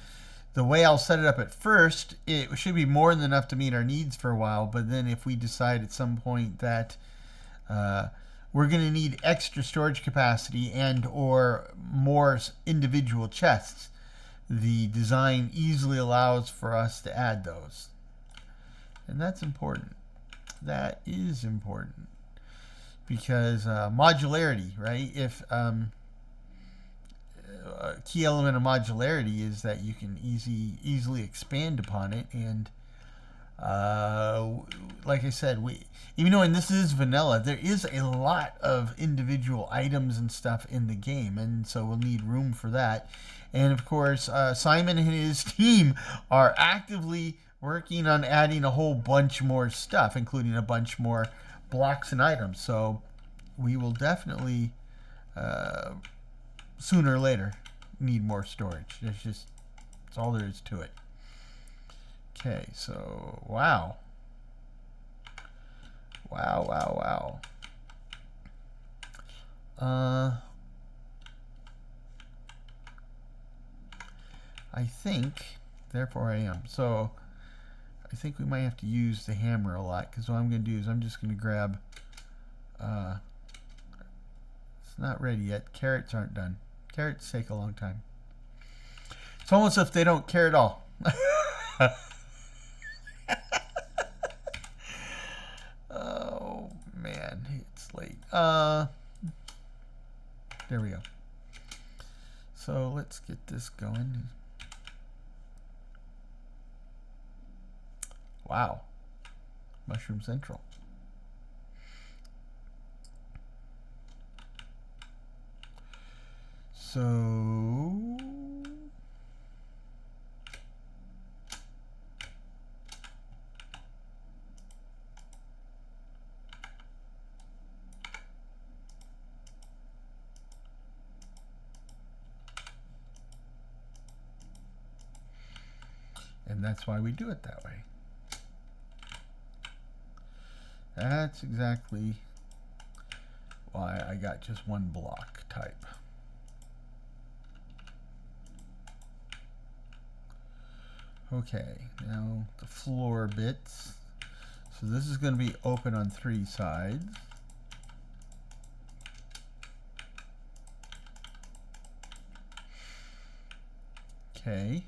the way I'll set it up at first, it should be more than enough to meet our needs for a while. But then if we decide at some point that we're going to need extra storage capacity and or more individual chests, the design easily allows for us to add those. And that's important. That is important. Because modularity, right? If a key element of modularity is that you can easily expand upon it, and Like I said, even though this is vanilla, there is a lot of individual items and stuff in the game, and so we'll need room for that. And of course, Simon and his team are actively working on adding a whole bunch more stuff, including a bunch more blocks and items. So we will definitely, sooner or later, need more storage. That's all there is to it. Okay, so wow. I think, therefore I am. So I think we might have to use the hammer a lot, because what I'm going to do is I'm just going to grab, it's not ready yet. Carrots aren't done. Carrots take a long time. It's almost as if they don't care at all. Oh man, it's late. There we go. So let's get this going. Wow. Mushroom Central. So and that's why we do it that way. That's exactly why I got just one block type. Okay, now the floor bits. So this is going to be open on 3 sides. Okay.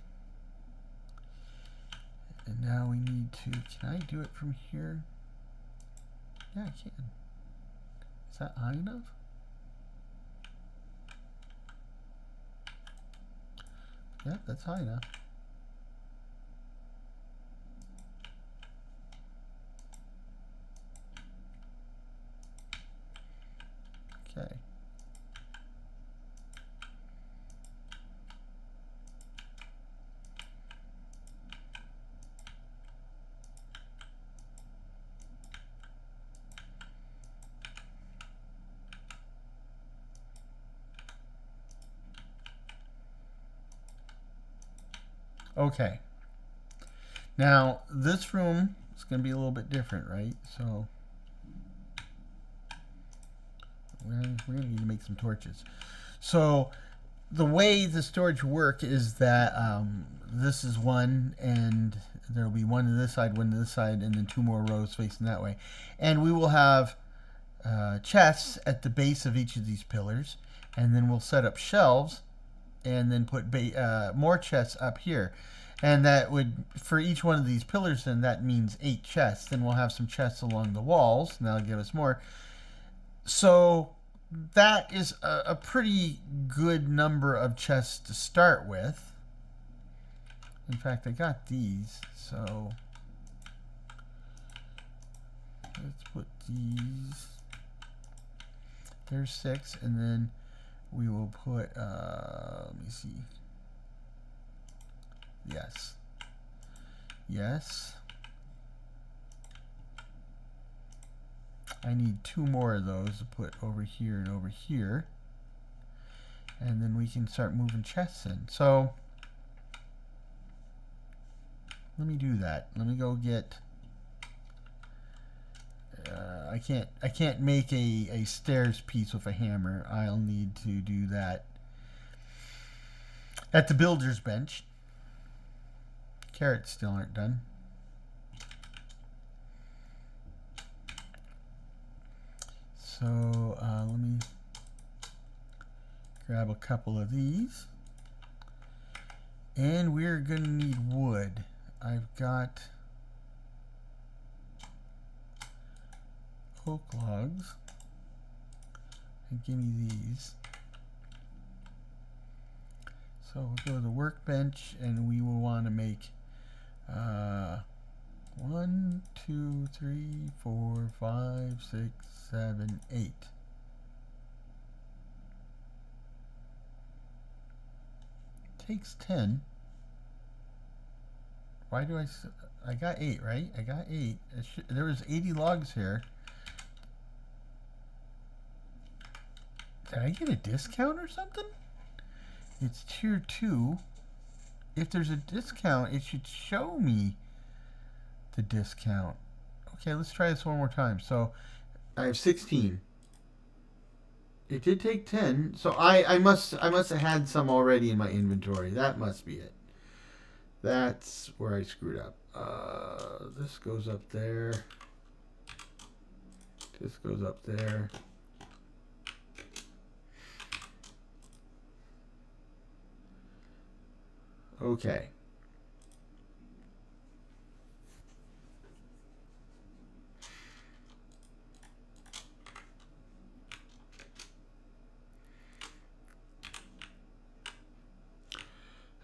And now we need to, can I do it from here? Yeah, I can. Is that high enough? Yep, that's high enough. Okay. Okay. Now, this room is going to be a little bit different, right? So we're going to need to make some torches. So the way the storage work is that this is one, and there will be one to this side, one to this side, and then 2 more rows facing that way. And we will have chests at the base of each of these pillars, and then we'll set up shelves and then put more chests up here. And that would, for each one of these pillars, then that means 8 chests. Then we'll have some chests along the walls, and that'll give us more. So that is a pretty good number of chests to start with. In fact, I got these, so let's put these. There's 6, and then we will put, let me see. Yes. Yes. I need 2 more of those to put over here and over here. And then we can start moving chests in. So let me do that. Let me go get, I can't make a stairs piece with a hammer. I'll need to do that at the builder's bench. Carrots still aren't done. So let me grab a couple of these. And we're going to need wood. I've got oak logs. And give me these. So we'll go to the workbench, and we will want to make 1, 2, 3, 4, 5, 6, 7, 8. Takes 10. Why do I got 8, right? I got 8. There was 80 logs here. Did I get a discount or something? It's tier 2. If there's a discount, it should show me the discount. Okay, let's try this one more time. So I have 16. It did take 10, so I must have had some already in my inventory. That must be it. That's where I screwed up. This goes up there. This goes up there. Okay.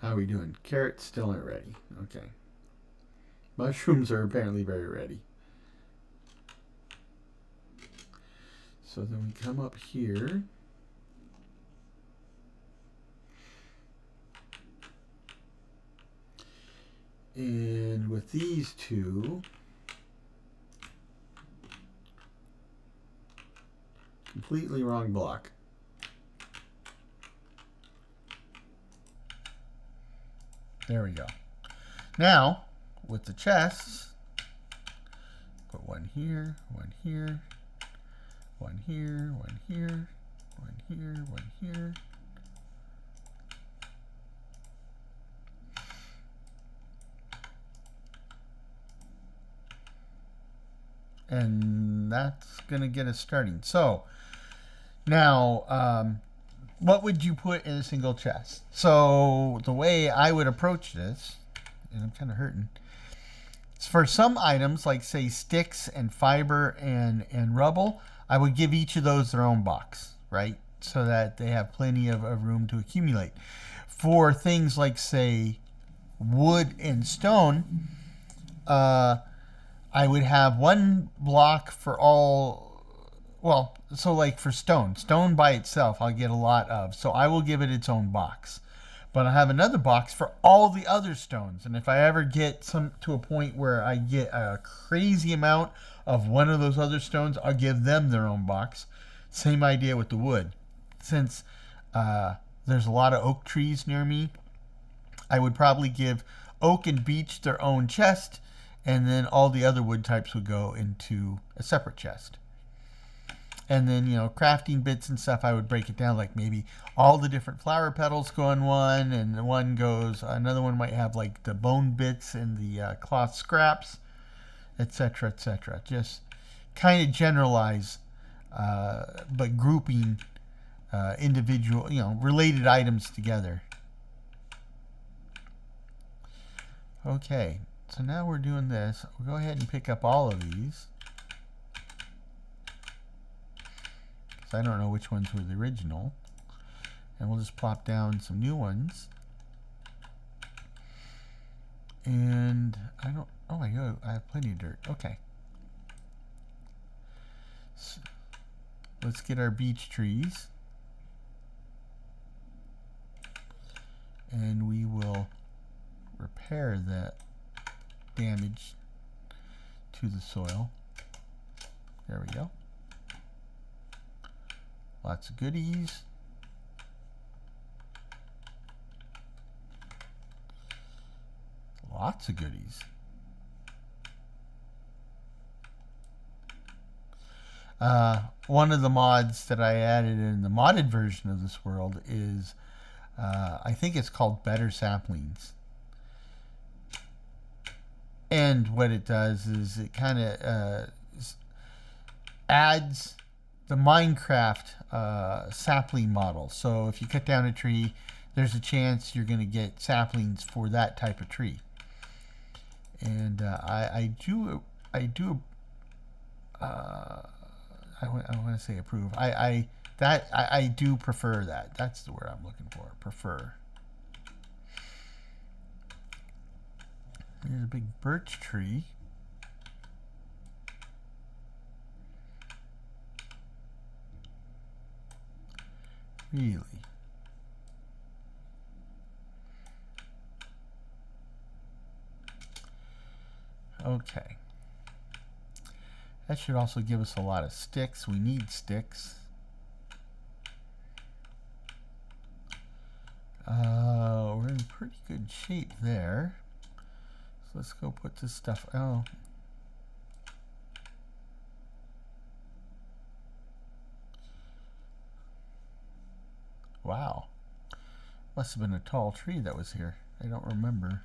How are we doing? Carrots still aren't ready. Okay. Mushrooms are apparently very ready. So then we come up here. And with these two, completely wrong block. There we go. Now, with the chests, put one here, one here, one here, one here, one here, one here. And that's going to get us starting. So, now, what would you put in a single chest? So the way I would approach this, and I'm kind of hurting, is for some items like say sticks and fiber and rubble, I would give each of those their own box, right? So that they have plenty of room to accumulate. For things like say wood and stone, I would have one block for all. Well, so like for stone by itself, I'll get a lot of. So I will give it its own box. But I have another box for all the other stones. And if I ever get to a point where I get a crazy amount of one of those other stones, I'll give them their own box. Same idea with the wood. Since there's a lot of oak trees near me, I would probably give oak and beech their own chest, and then all the other wood types would go into a separate chest. And then, you know, crafting bits and stuff, I would break it down, like maybe all the different flower petals go in one, and another one might have like the bone bits and the cloth scraps, etc., etc. Just kind of generalize, but grouping individual, related items together. Okay, so now we're doing this. We'll go ahead and pick up all of these. I don't know which ones were the original. And we'll just plop down some new ones. And oh my god, I have plenty of dirt. Okay. So let's get our beech trees. And we will repair that damage to the soil. There we go. Lots of goodies. Lots of goodies. One of the mods that I added in the modded version of this world is, I think it's called Better Saplings. And what it does is it kind of adds the Minecraft sapling model. So if you cut down a tree, there's a chance you're going to get saplings for that type of tree. And I want to say approve. I do prefer that. That's the word I'm looking for. Prefer. Here's a big birch tree. Really? Okay. That should also give us a lot of sticks. We need sticks. We're in pretty good shape there. So let's go put this stuff. Oh. Wow. Must have been a tall tree that was here. I don't remember.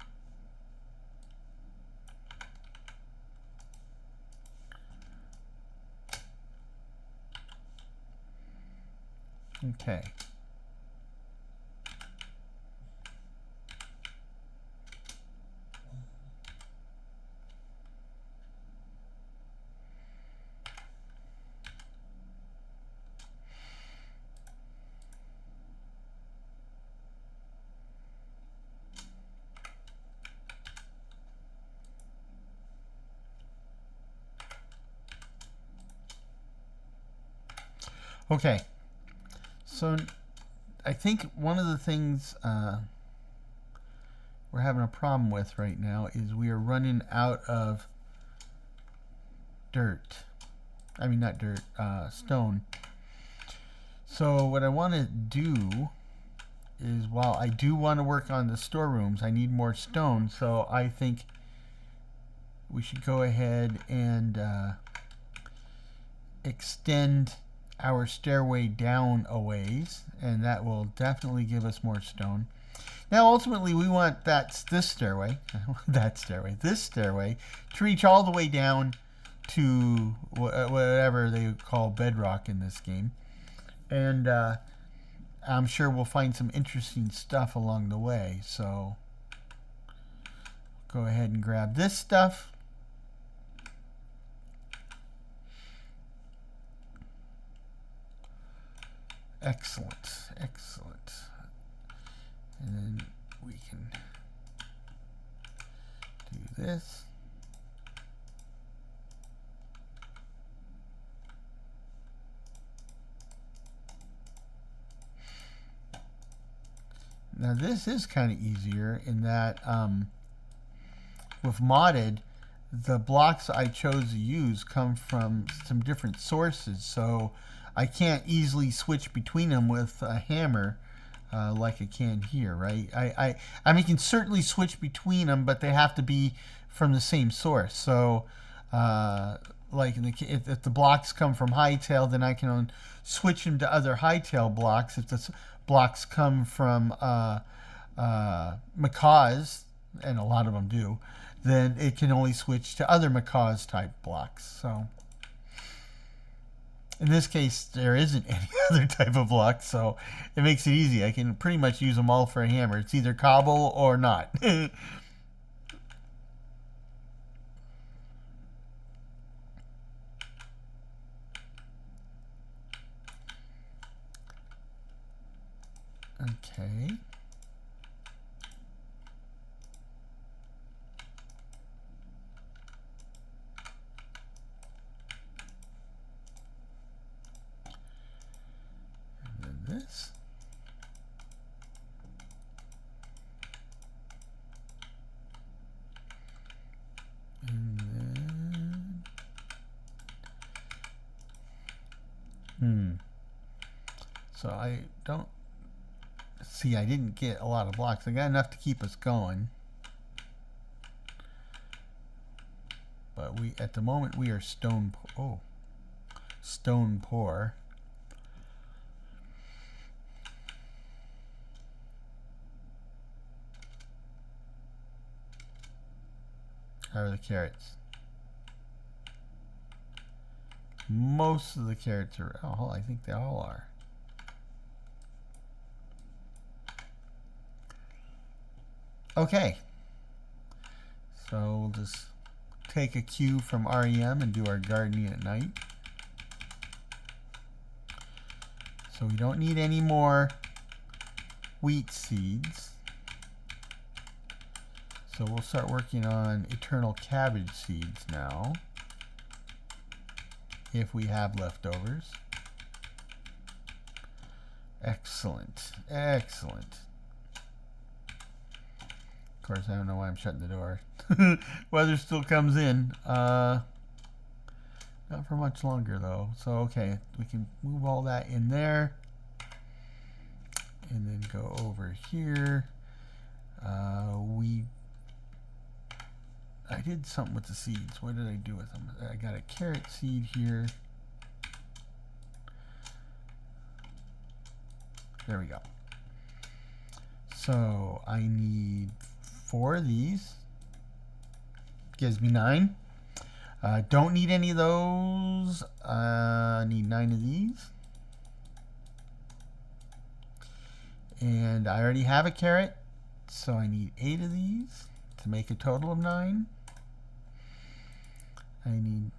Okay. Okay. So I think one of the things we're having a problem with right now is we are running out of dirt. I mean, not dirt, stone. So what I want to do is, while I do want to work on the storerooms, I need more stone. So I think we should go ahead and extend our stairway down a ways, and that will definitely give us more stone. Now ultimately we want this stairway to reach all the way down to whatever they call bedrock in this game, and I'm sure we'll find some interesting stuff along the way. So go ahead and grab this stuff. Excellent, excellent. And then we can do this. Now this is kind of easier in that with modded, the blocks I chose to use come from some different sources, so I can't easily switch between them with a hammer like I can here, right? I mean, I can certainly switch between them, but they have to be from the same source. So like if the blocks come from Hytale, then I can switch them to other Hytale blocks. If the blocks come from Macaw's, and a lot of them do, then it can only switch to other Macaw's type blocks. So in this case, there isn't any other type of block, so it makes it easy. I can pretty much use them all for a hammer. It's either cobble or not. Okay. This. And then so I don't see, I didn't get a lot of blocks. I got enough to keep us going, but we at the moment we are stone poor. How are the carrots? Most of the carrots are, oh, I think they all are. Okay. So we'll just take a cue from REM and do our gardening at night. So we don't need any more wheat seeds. So we'll start working on eternal cabbage seeds now, if we have leftovers. Excellent. Excellent. Of course, I don't know why I'm shutting the door. Weather still comes in. Not for much longer, though. So, okay, we can move all that in there. And then go over here. I did something with the seeds. What did I do with them? I got a carrot seed here. There we go. So I need 4 of these. Gives me 9. Don't need any of those. I need 9 of these. And I already have a carrot, so I need 8 of these to make a total of 9. I need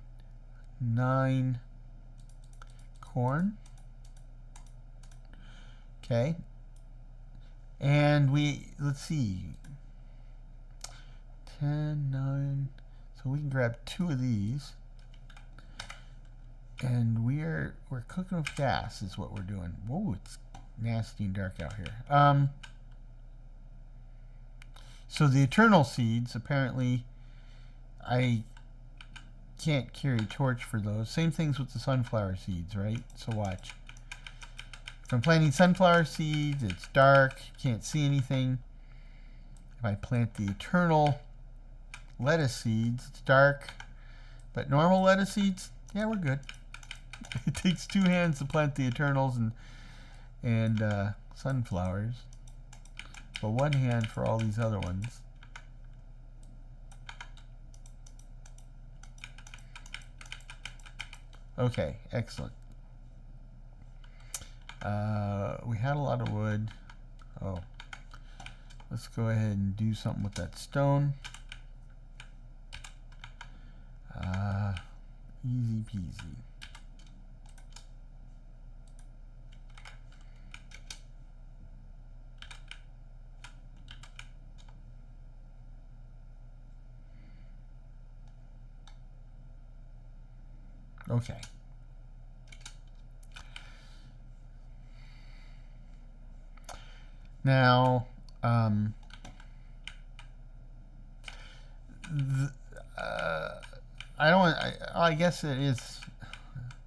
9 corn. Okay. And let's see. 10, 9. So we can grab 2 of these. And we're cooking with gas is what we're doing. Whoa, it's nasty and dark out here. So the eternal seeds, apparently I can't carry a torch for those. Same things with the sunflower seeds, right? So watch. If I'm planting sunflower seeds, it's dark, can't see anything. If I plant the eternal lettuce seeds, it's dark. But normal lettuce seeds, yeah, we're good. It takes 2 hands to plant the eternals and sunflowers, but 1 hand for all these other ones. Okay, excellent. We had a lot of wood. Oh, let's go ahead and do something with that stone. Easy peasy. Okay. Now, I guess it is.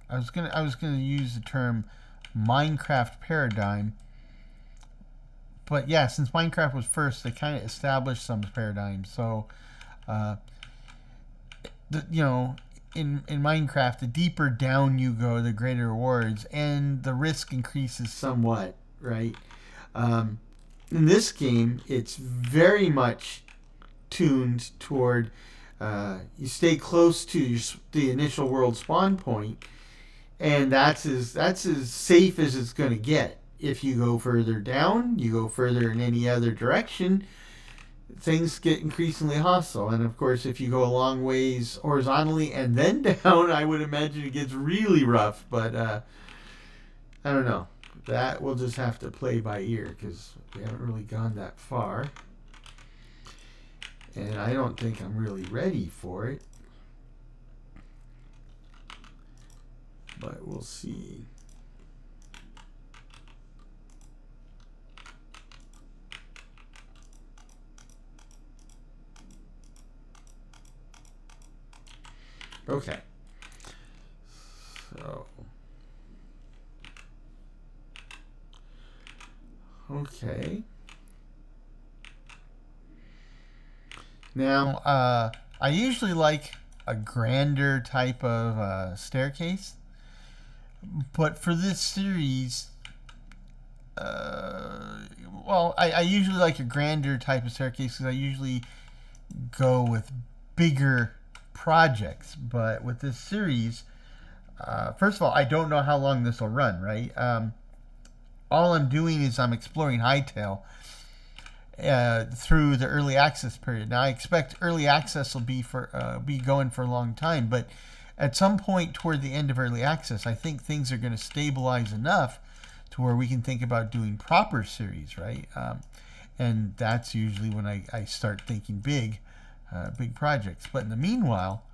I was gonna use the term Minecraft paradigm, but yeah, since Minecraft was first, they kind of established some paradigms. So, in Minecraft, the deeper down you go, the greater rewards, and the risk increases somewhat, right? In this game, it's very much tuned toward you stay close to the initial world spawn point, and that's as safe as it's going to get. If you go further down, you go further in any other direction, things get increasingly hostile. And of course, if you go a long ways horizontally and then down, I would imagine it gets really rough. But I don't know. That we'll just have to play by ear because we haven't really gone that far. And I don't think I'm really ready for it. But we'll see. Okay. So. Okay. Now, I usually like a grander type of staircase, but for this series, I usually like a grander type of staircase because I usually go with bigger projects. But with this series, first of all, I don't know how long this will run, right? All I'm doing is I'm exploring Hytale through the early access period. Now I expect early access will be going for a long time, but at some point toward the end of early access, I think things are going to stabilize enough to where we can think about doing proper series, right? And that's usually when I start thinking big projects. But in the meanwhile,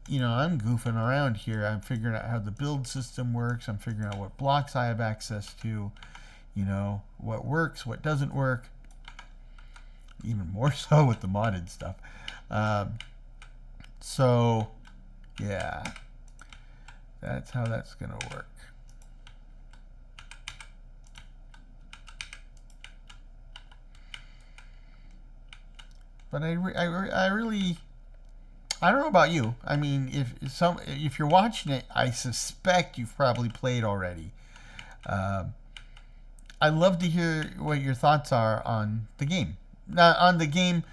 I'm goofing around here. I'm figuring out how the build system works. I'm figuring out what blocks I have access to, what works, what doesn't work. Even more so with the modded stuff. So, yeah, that's how that's going to work. But I really, I don't know about you. I mean, if you're watching it, I suspect you've probably played already. I'd love to hear what your thoughts are on the game. Now, on the game,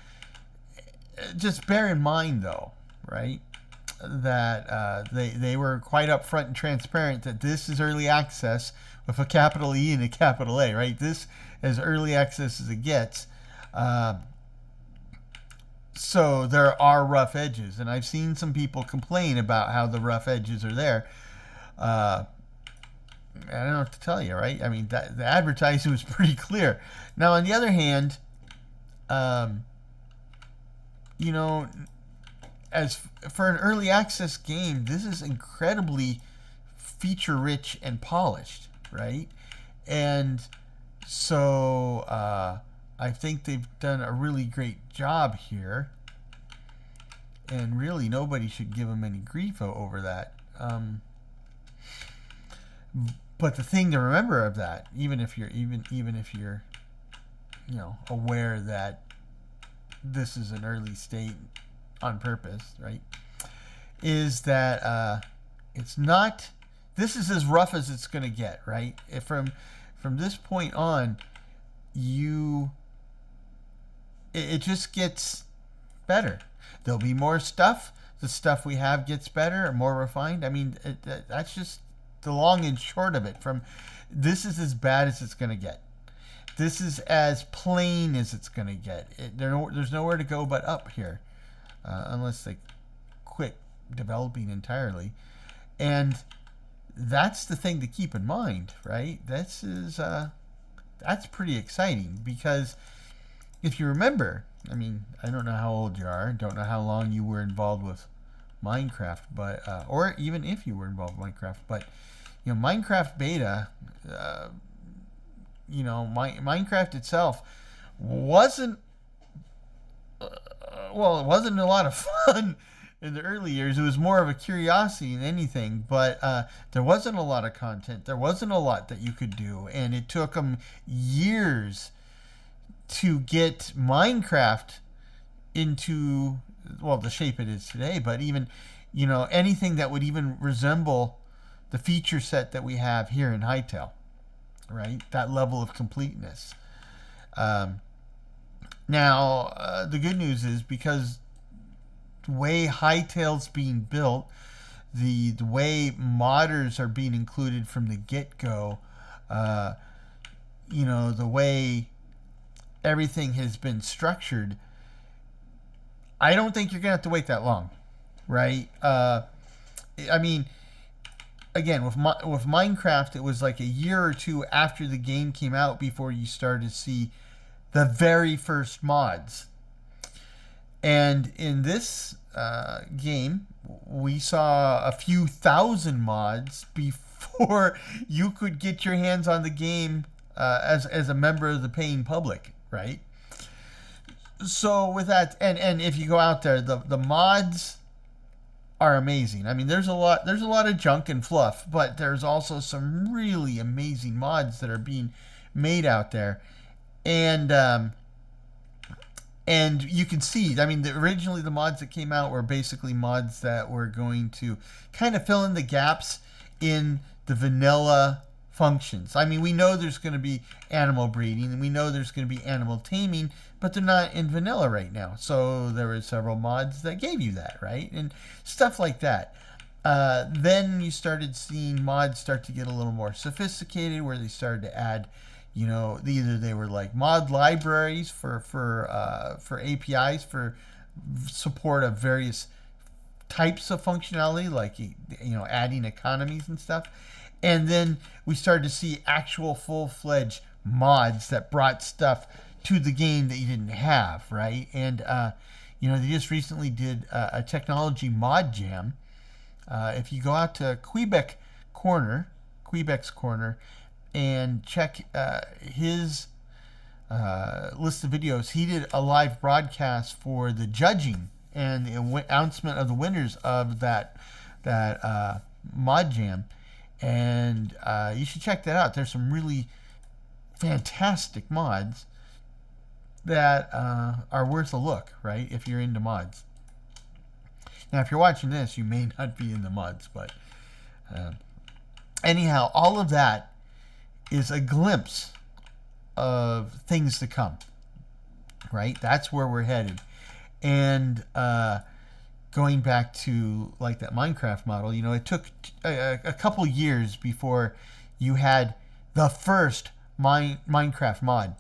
just bear in mind, though, right, that they were quite upfront and transparent that this is early access with a capital E and a capital A, right? This as early access as it gets. So there are rough edges, and I've seen some people complain about how the rough edges are there. I don't know what to tell you, right? I mean, the advertising was pretty clear. Now, on the other hand, as for an early access game, this is incredibly feature-rich and polished, right? And so I think they've done a really great job here, and really nobody should give them any grief over that. But the thing to remember of that, even if you're aware that this is an early state on purpose, right, is that it's not. This is as rough as it's going to get, right? From this point on, it just gets better. There'll be more stuff. The stuff we have gets better and more refined. I mean, that's just the long and short of it. This is as bad as it's going to get. This is as plain as it's going to get. There's nowhere to go but up here, unless they quit developing entirely. And that's the thing to keep in mind, right? That's pretty exciting, because if you remember, I mean, I don't know how old you are, don't know how long you were involved with Minecraft, but or even if you were involved with Minecraft, but Minecraft beta, Minecraft itself wasn't it wasn't a lot of fun in the early years. It was more of a curiosity than anything, but there wasn't a lot of content. There wasn't a lot that you could do, and it took them years to get Minecraft into, the shape it is today. But even, anything that would even resemble the feature set that we have here in Hytale, right? That level of completeness. Now, the good news is, because the way Hytale's being built, the way modders are being included from the get-go, the way everything has been structured, I don't think you're going to have to wait that long, right? I mean, again, with Minecraft, it was like a year or two after the game came out before you started to see the very first mods. And in this game, we saw a few thousand mods before you could get your hands on the game as a member of the paying public, right? So with that, and if you go out there, the mods are amazing. I mean, there's a lot of junk and fluff, but there's also some really amazing mods that are being made out there, and you can see, I mean, originally the mods that came out were basically mods that were going to kind of fill in the gaps in the vanilla functions. I mean, we know there's going to be animal breeding, and we know there's going to be animal taming, but they're not in vanilla right now. So there were several mods that gave you that, right? And stuff like that. Then you started seeing mods start to get a little more sophisticated, where they started to add, either they were like mod libraries for APIs for support of various types of functionality, like adding economies and stuff. And then we started to see actual full-fledged mods that brought stuff to the game that you didn't have, right? And they just recently did a technology mod jam, If you go out to Quebec's Corner, and check his list of videos, he did a live broadcast for the judging and the announcement of the winners of that mod jam, and you should check that out. There's some really fantastic mods that are worth a look, right, if you're into mods. Now, if you're watching this, you may not be in the mods, but anyhow, all of that is a glimpse of things to come, right? That's where we're headed. And going back to like that Minecraft model, you know, it took a couple years before you had the first Minecraft mod.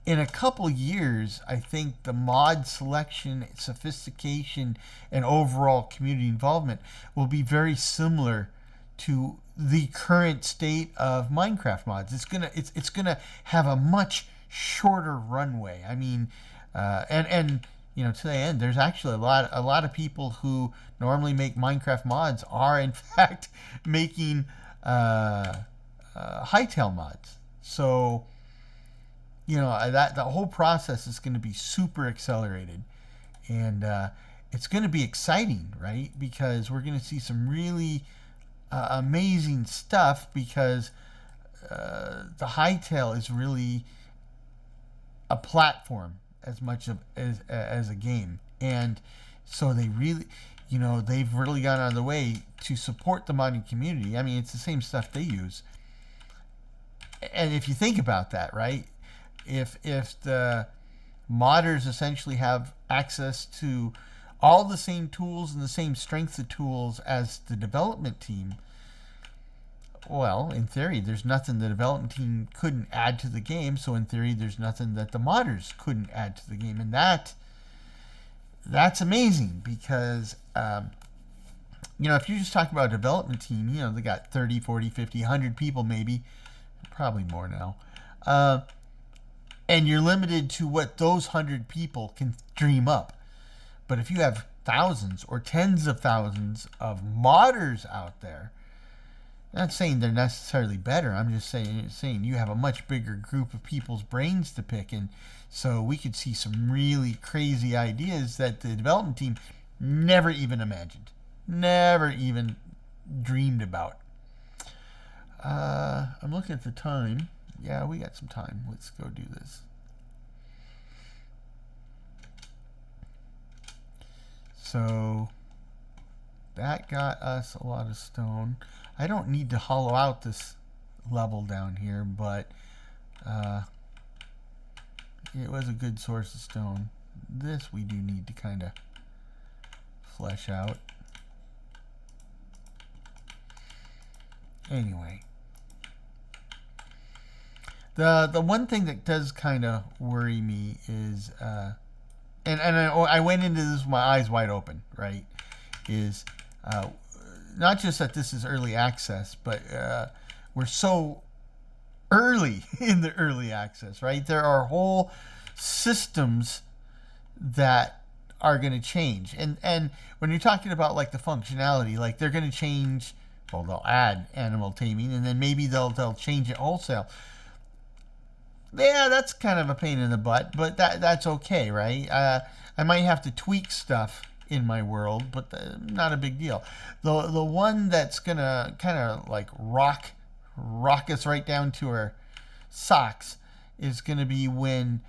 In a couple years, I think the mod selection, sophistication, and overall community involvement will be very similar to the current state of Minecraft mods. It's gonna have a much shorter runway. I mean, and you know, to the end, there's actually a lot of people who normally make Minecraft mods are in fact making Hytale mods. So, you know, that the whole process is going to be super accelerated, and it's going to be exciting, right? Because we're going to see some really amazing stuff, because the Hytale is really a platform as much as a game, and so they really, you know, they've really gone out of the way to support the modding community. I mean, it's the same stuff they use, and if you think about that, right? If the modders essentially have access to all the same tools and the same strength of tools as the development team, well, in theory, there's nothing the development team couldn't add to the game. So in theory, there's nothing that the modders couldn't add to the game. And that's amazing, because, you know, if you just talk about a development team, you know, they got 30, 40, 50, 100 people maybe, probably more now. And you're limited to what those 100 people can dream up. But if you have thousands or tens of thousands of modders out there, I'm not saying they're necessarily better. I'm just saying you have a much bigger group of people's brains to pick. And so we could see some really crazy ideas that the development team never even imagined, never even dreamed about. I'm looking at the time. Yeah, we got some time. Let's go do this. So that got us a lot of stone. I don't need to hollow out this level down here, but it was a good source of stone. This we do need to kind of flesh out. Anyway. The one thing that does kind of worry me is, and I went into this with my eyes wide open, right, is not just that this is early access, but we're so early in the early access, right? There are whole systems that are going to change. And when you're talking about like the functionality, like they're going to change, well, they'll add animal taming, and then maybe they'll change it wholesale. Yeah, that's kind of a pain in the butt, but that's okay, right? I might have to tweak stuff in my world, but not a big deal. The one that's gonna kind of like rock us right down to our socks is gonna be when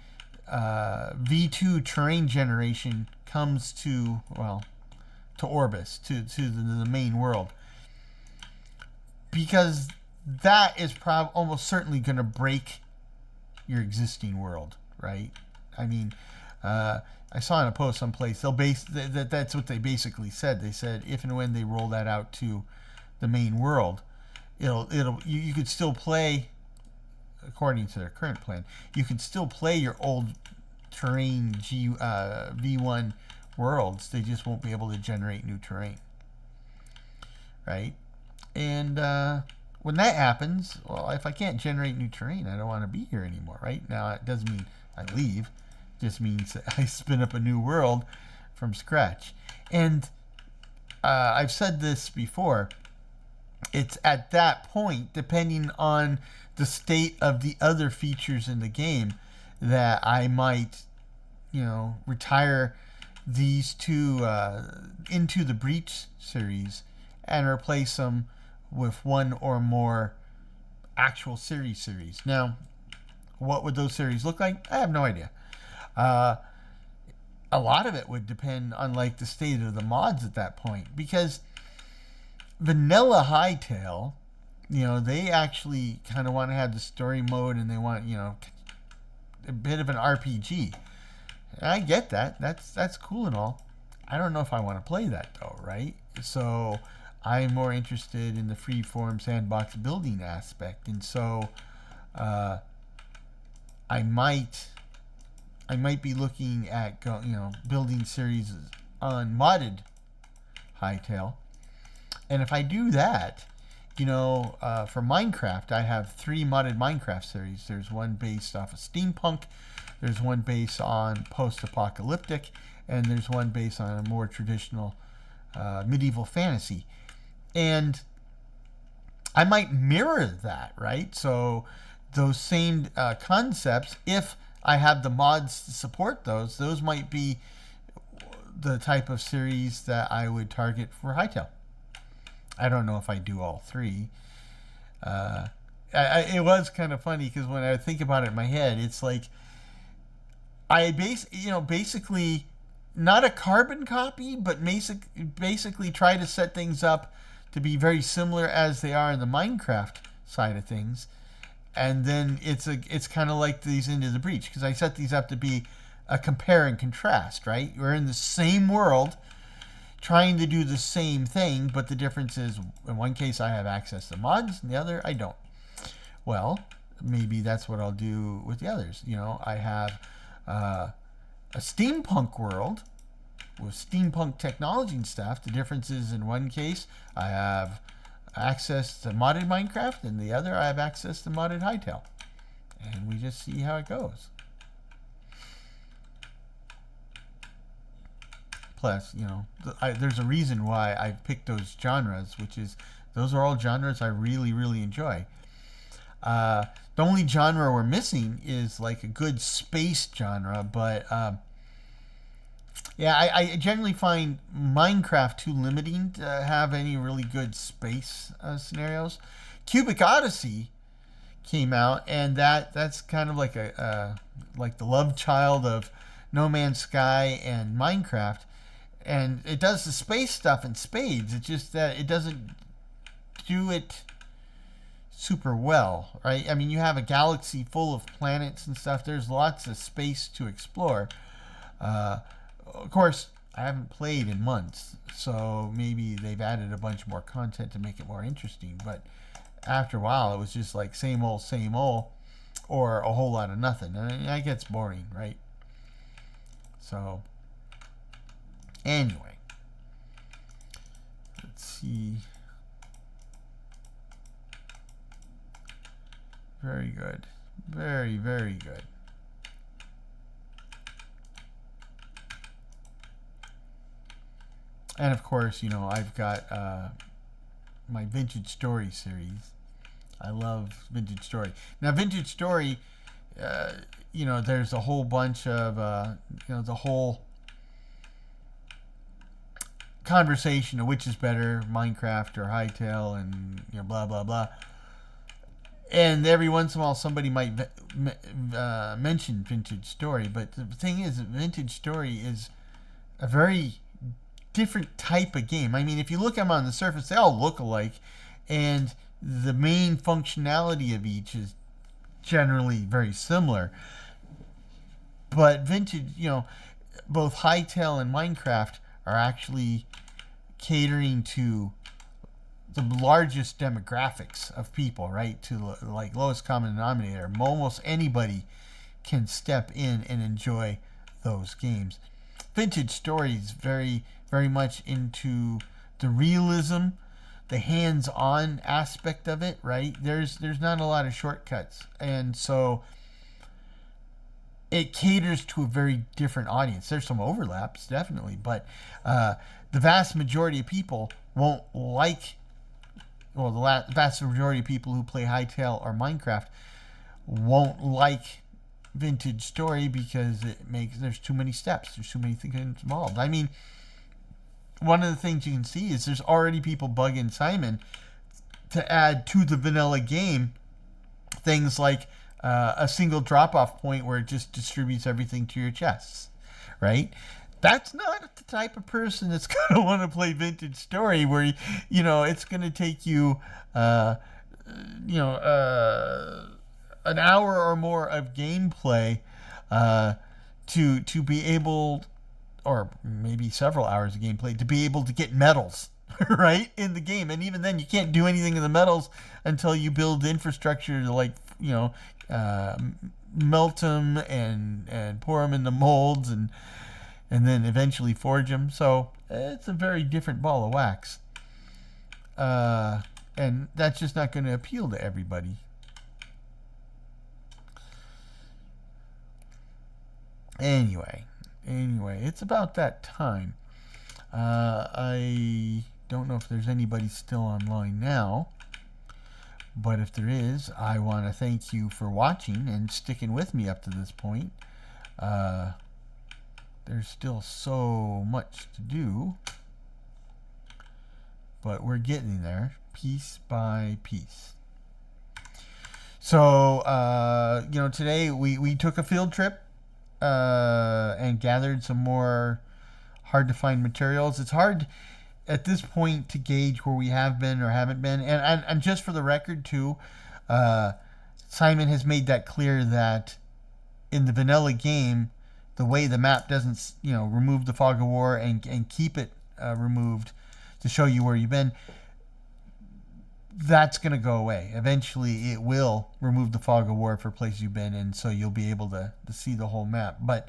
V2 terrain generation comes to Orbis, to the main world, because that is almost certainly gonna break your existing world, right? I mean, I saw in a post someplace that's what they basically said. They said if and when they roll that out to the main world, you could still play, according to their current plan, you could still play your old terrain V1 worlds. They just won't be able to generate new terrain, right? And when that happens, well, if I can't generate new terrain, I don't want to be here anymore, right? Now, it doesn't mean I leave. It just means that I spin up a new world from scratch. And I've said this before, it's at that point, depending on the state of the other features in the game, that I might, retire these two into the Breach series and replace them with one or more actual series. Now, what would those series look like? I have no idea. A lot of it would depend on like the state of the mods at that point, because vanilla Hytale, they actually kind of want to have the story mode, and they want, a bit of an RPG. I get that. That's cool and all. I don't know if I want to play that though, right? So I'm more interested in the freeform sandbox building aspect, and so I might be looking at building series on modded Hytale. And if I do that, for Minecraft, I have 3 modded Minecraft series. There's one based off of steampunk, there's one based on post-apocalyptic, and there's one based on a more traditional medieval fantasy. And I might mirror that, right? So those same concepts, if I have the mods to support those might be the type of series that I would target for Hytale. I don't know if I do all 3. It was kind of funny because when I think about it in my head, it's like I basically not a carbon copy, but basically try to set things up to be very similar as they are in the Minecraft side of things. And then it's kind of like these Into the Breach, because I set these up to be a compare and contrast, right? We're in the same world, trying to do the same thing, but the difference is, in one case I have access to mods, in the other I don't. Well, maybe that's what I'll do with the others. I have a steampunk world with steampunk technology and stuff. The difference is, in one case I have access to modded Minecraft, and the other I have access to modded Hytale, and we just see how it goes. Plus, there's a reason why I picked those genres, which is those are all genres I really, really enjoy. The only genre we're missing is like a good space genre, but yeah, I generally find Minecraft too limiting to have any really good space scenarios. Cubic Odyssey came out, and that's kind of like like the love child of No Man's Sky and Minecraft, and it does the space stuff in spades. It's just that it doesn't do it super well, right? I mean, you have a galaxy full of planets and stuff. There's lots of space to explore. Of course, I haven't played in months, so maybe they've added a bunch more content to make it more interesting. But after a while, it was just like same old, or a whole lot of nothing. And that gets boring, right? So, anyway, let's see. Very good. Very, very good. And of course, I've got my Vintage Story series. I love Vintage Story. Now, Vintage Story, there's a whole bunch of, the whole conversation of which is better, Minecraft or Hytale, and blah blah blah. And every once in a while, somebody might mention Vintage Story, but the thing is, Vintage Story is a very different type of game. I mean, if you look at them on the surface, they all look alike, and the main functionality of each is generally very similar. But Vintage, both Hytale and Minecraft are actually catering to the largest demographics of people, right? To like lowest common denominator. Almost anybody can step in and enjoy those games. Vintage Story is very, very much into the realism, the hands-on aspect of it, right? There's not a lot of shortcuts, and so it caters to a very different audience. There's some overlaps, definitely, but the vast majority of people won't like, well, the vast majority of people who play Hytale or Minecraft won't like Vintage Story because there's too many steps. There's too many things involved. I mean, one of the things you can see is there's already people bugging Simon to add to the vanilla game things like a single drop-off point where it just distributes everything to your chests, right? That's not the type of person that's going to want to play Vintage Story where, it's going to take you, an hour or more of gameplay to be able, or maybe several hours of gameplay, to be able to get medals, right, in the game. And even then, you can't do anything in the medals until you build infrastructure to, melt them and pour them into molds and then eventually forge them. So it's a very different ball of wax. And that's just not going to appeal to everybody. Anyway, it's about that time. I don't know if there's anybody still online now, but if there is, I want to thank you for watching and sticking with me up to this point. There's still so much to do, but we're getting there piece by piece. So, today we took a field trip and gathered some more hard to find materials. It's hard at this point to gauge where we have been or haven't been. And just for the record too, Simon has made that clear that in the vanilla game, the way the map doesn't, remove the fog of war and keep it removed to show you where you've been, that's going to go away. Eventually it will remove the fog of war for places you've been, and so you'll be able to see the whole map. But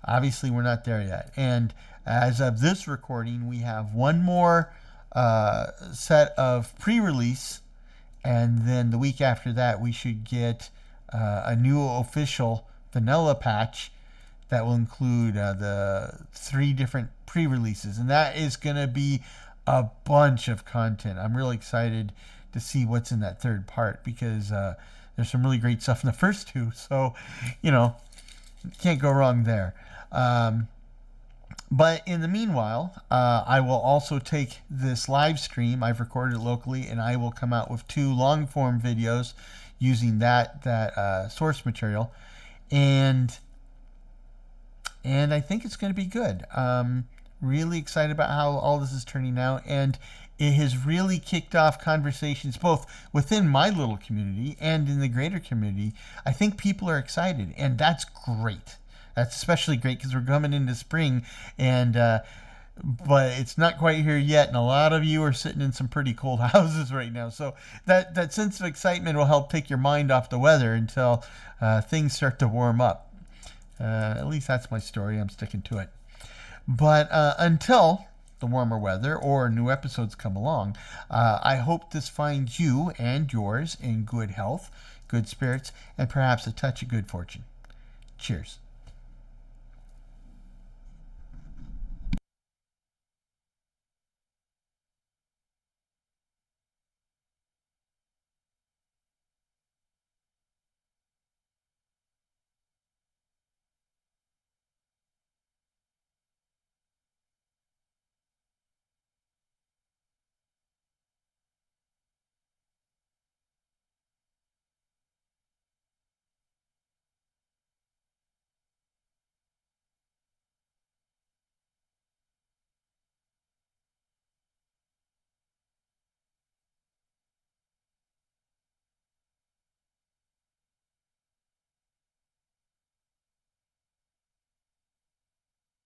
obviously we're not there yet. And as of this recording, we have one more set of pre-release, and then the week after that we should get a new official vanilla patch that will include the 3 different pre-releases, and that is going to be a bunch of content. I'm really excited to see what's in that third part, because there's some really great stuff in the first 2, so can't go wrong there. But in the meanwhile, I will also take this live stream I've recorded locally, and I will come out with 2 long form videos using that source material, and I think it's going to be good. Really excited about how all this is turning out, and it has really kicked off conversations both within my little community and in the greater community. I think people are excited, and that's great. That's especially great because we're coming into spring, and but it's not quite here yet, and a lot of you are sitting in some pretty cold houses right now. So that sense of excitement will help take your mind off the weather until things start to warm up. At least that's my story. I'm sticking to it. But until the warmer weather or new episodes come along, I hope this finds you and yours in good health, good spirits, and perhaps a touch of good fortune. Cheers.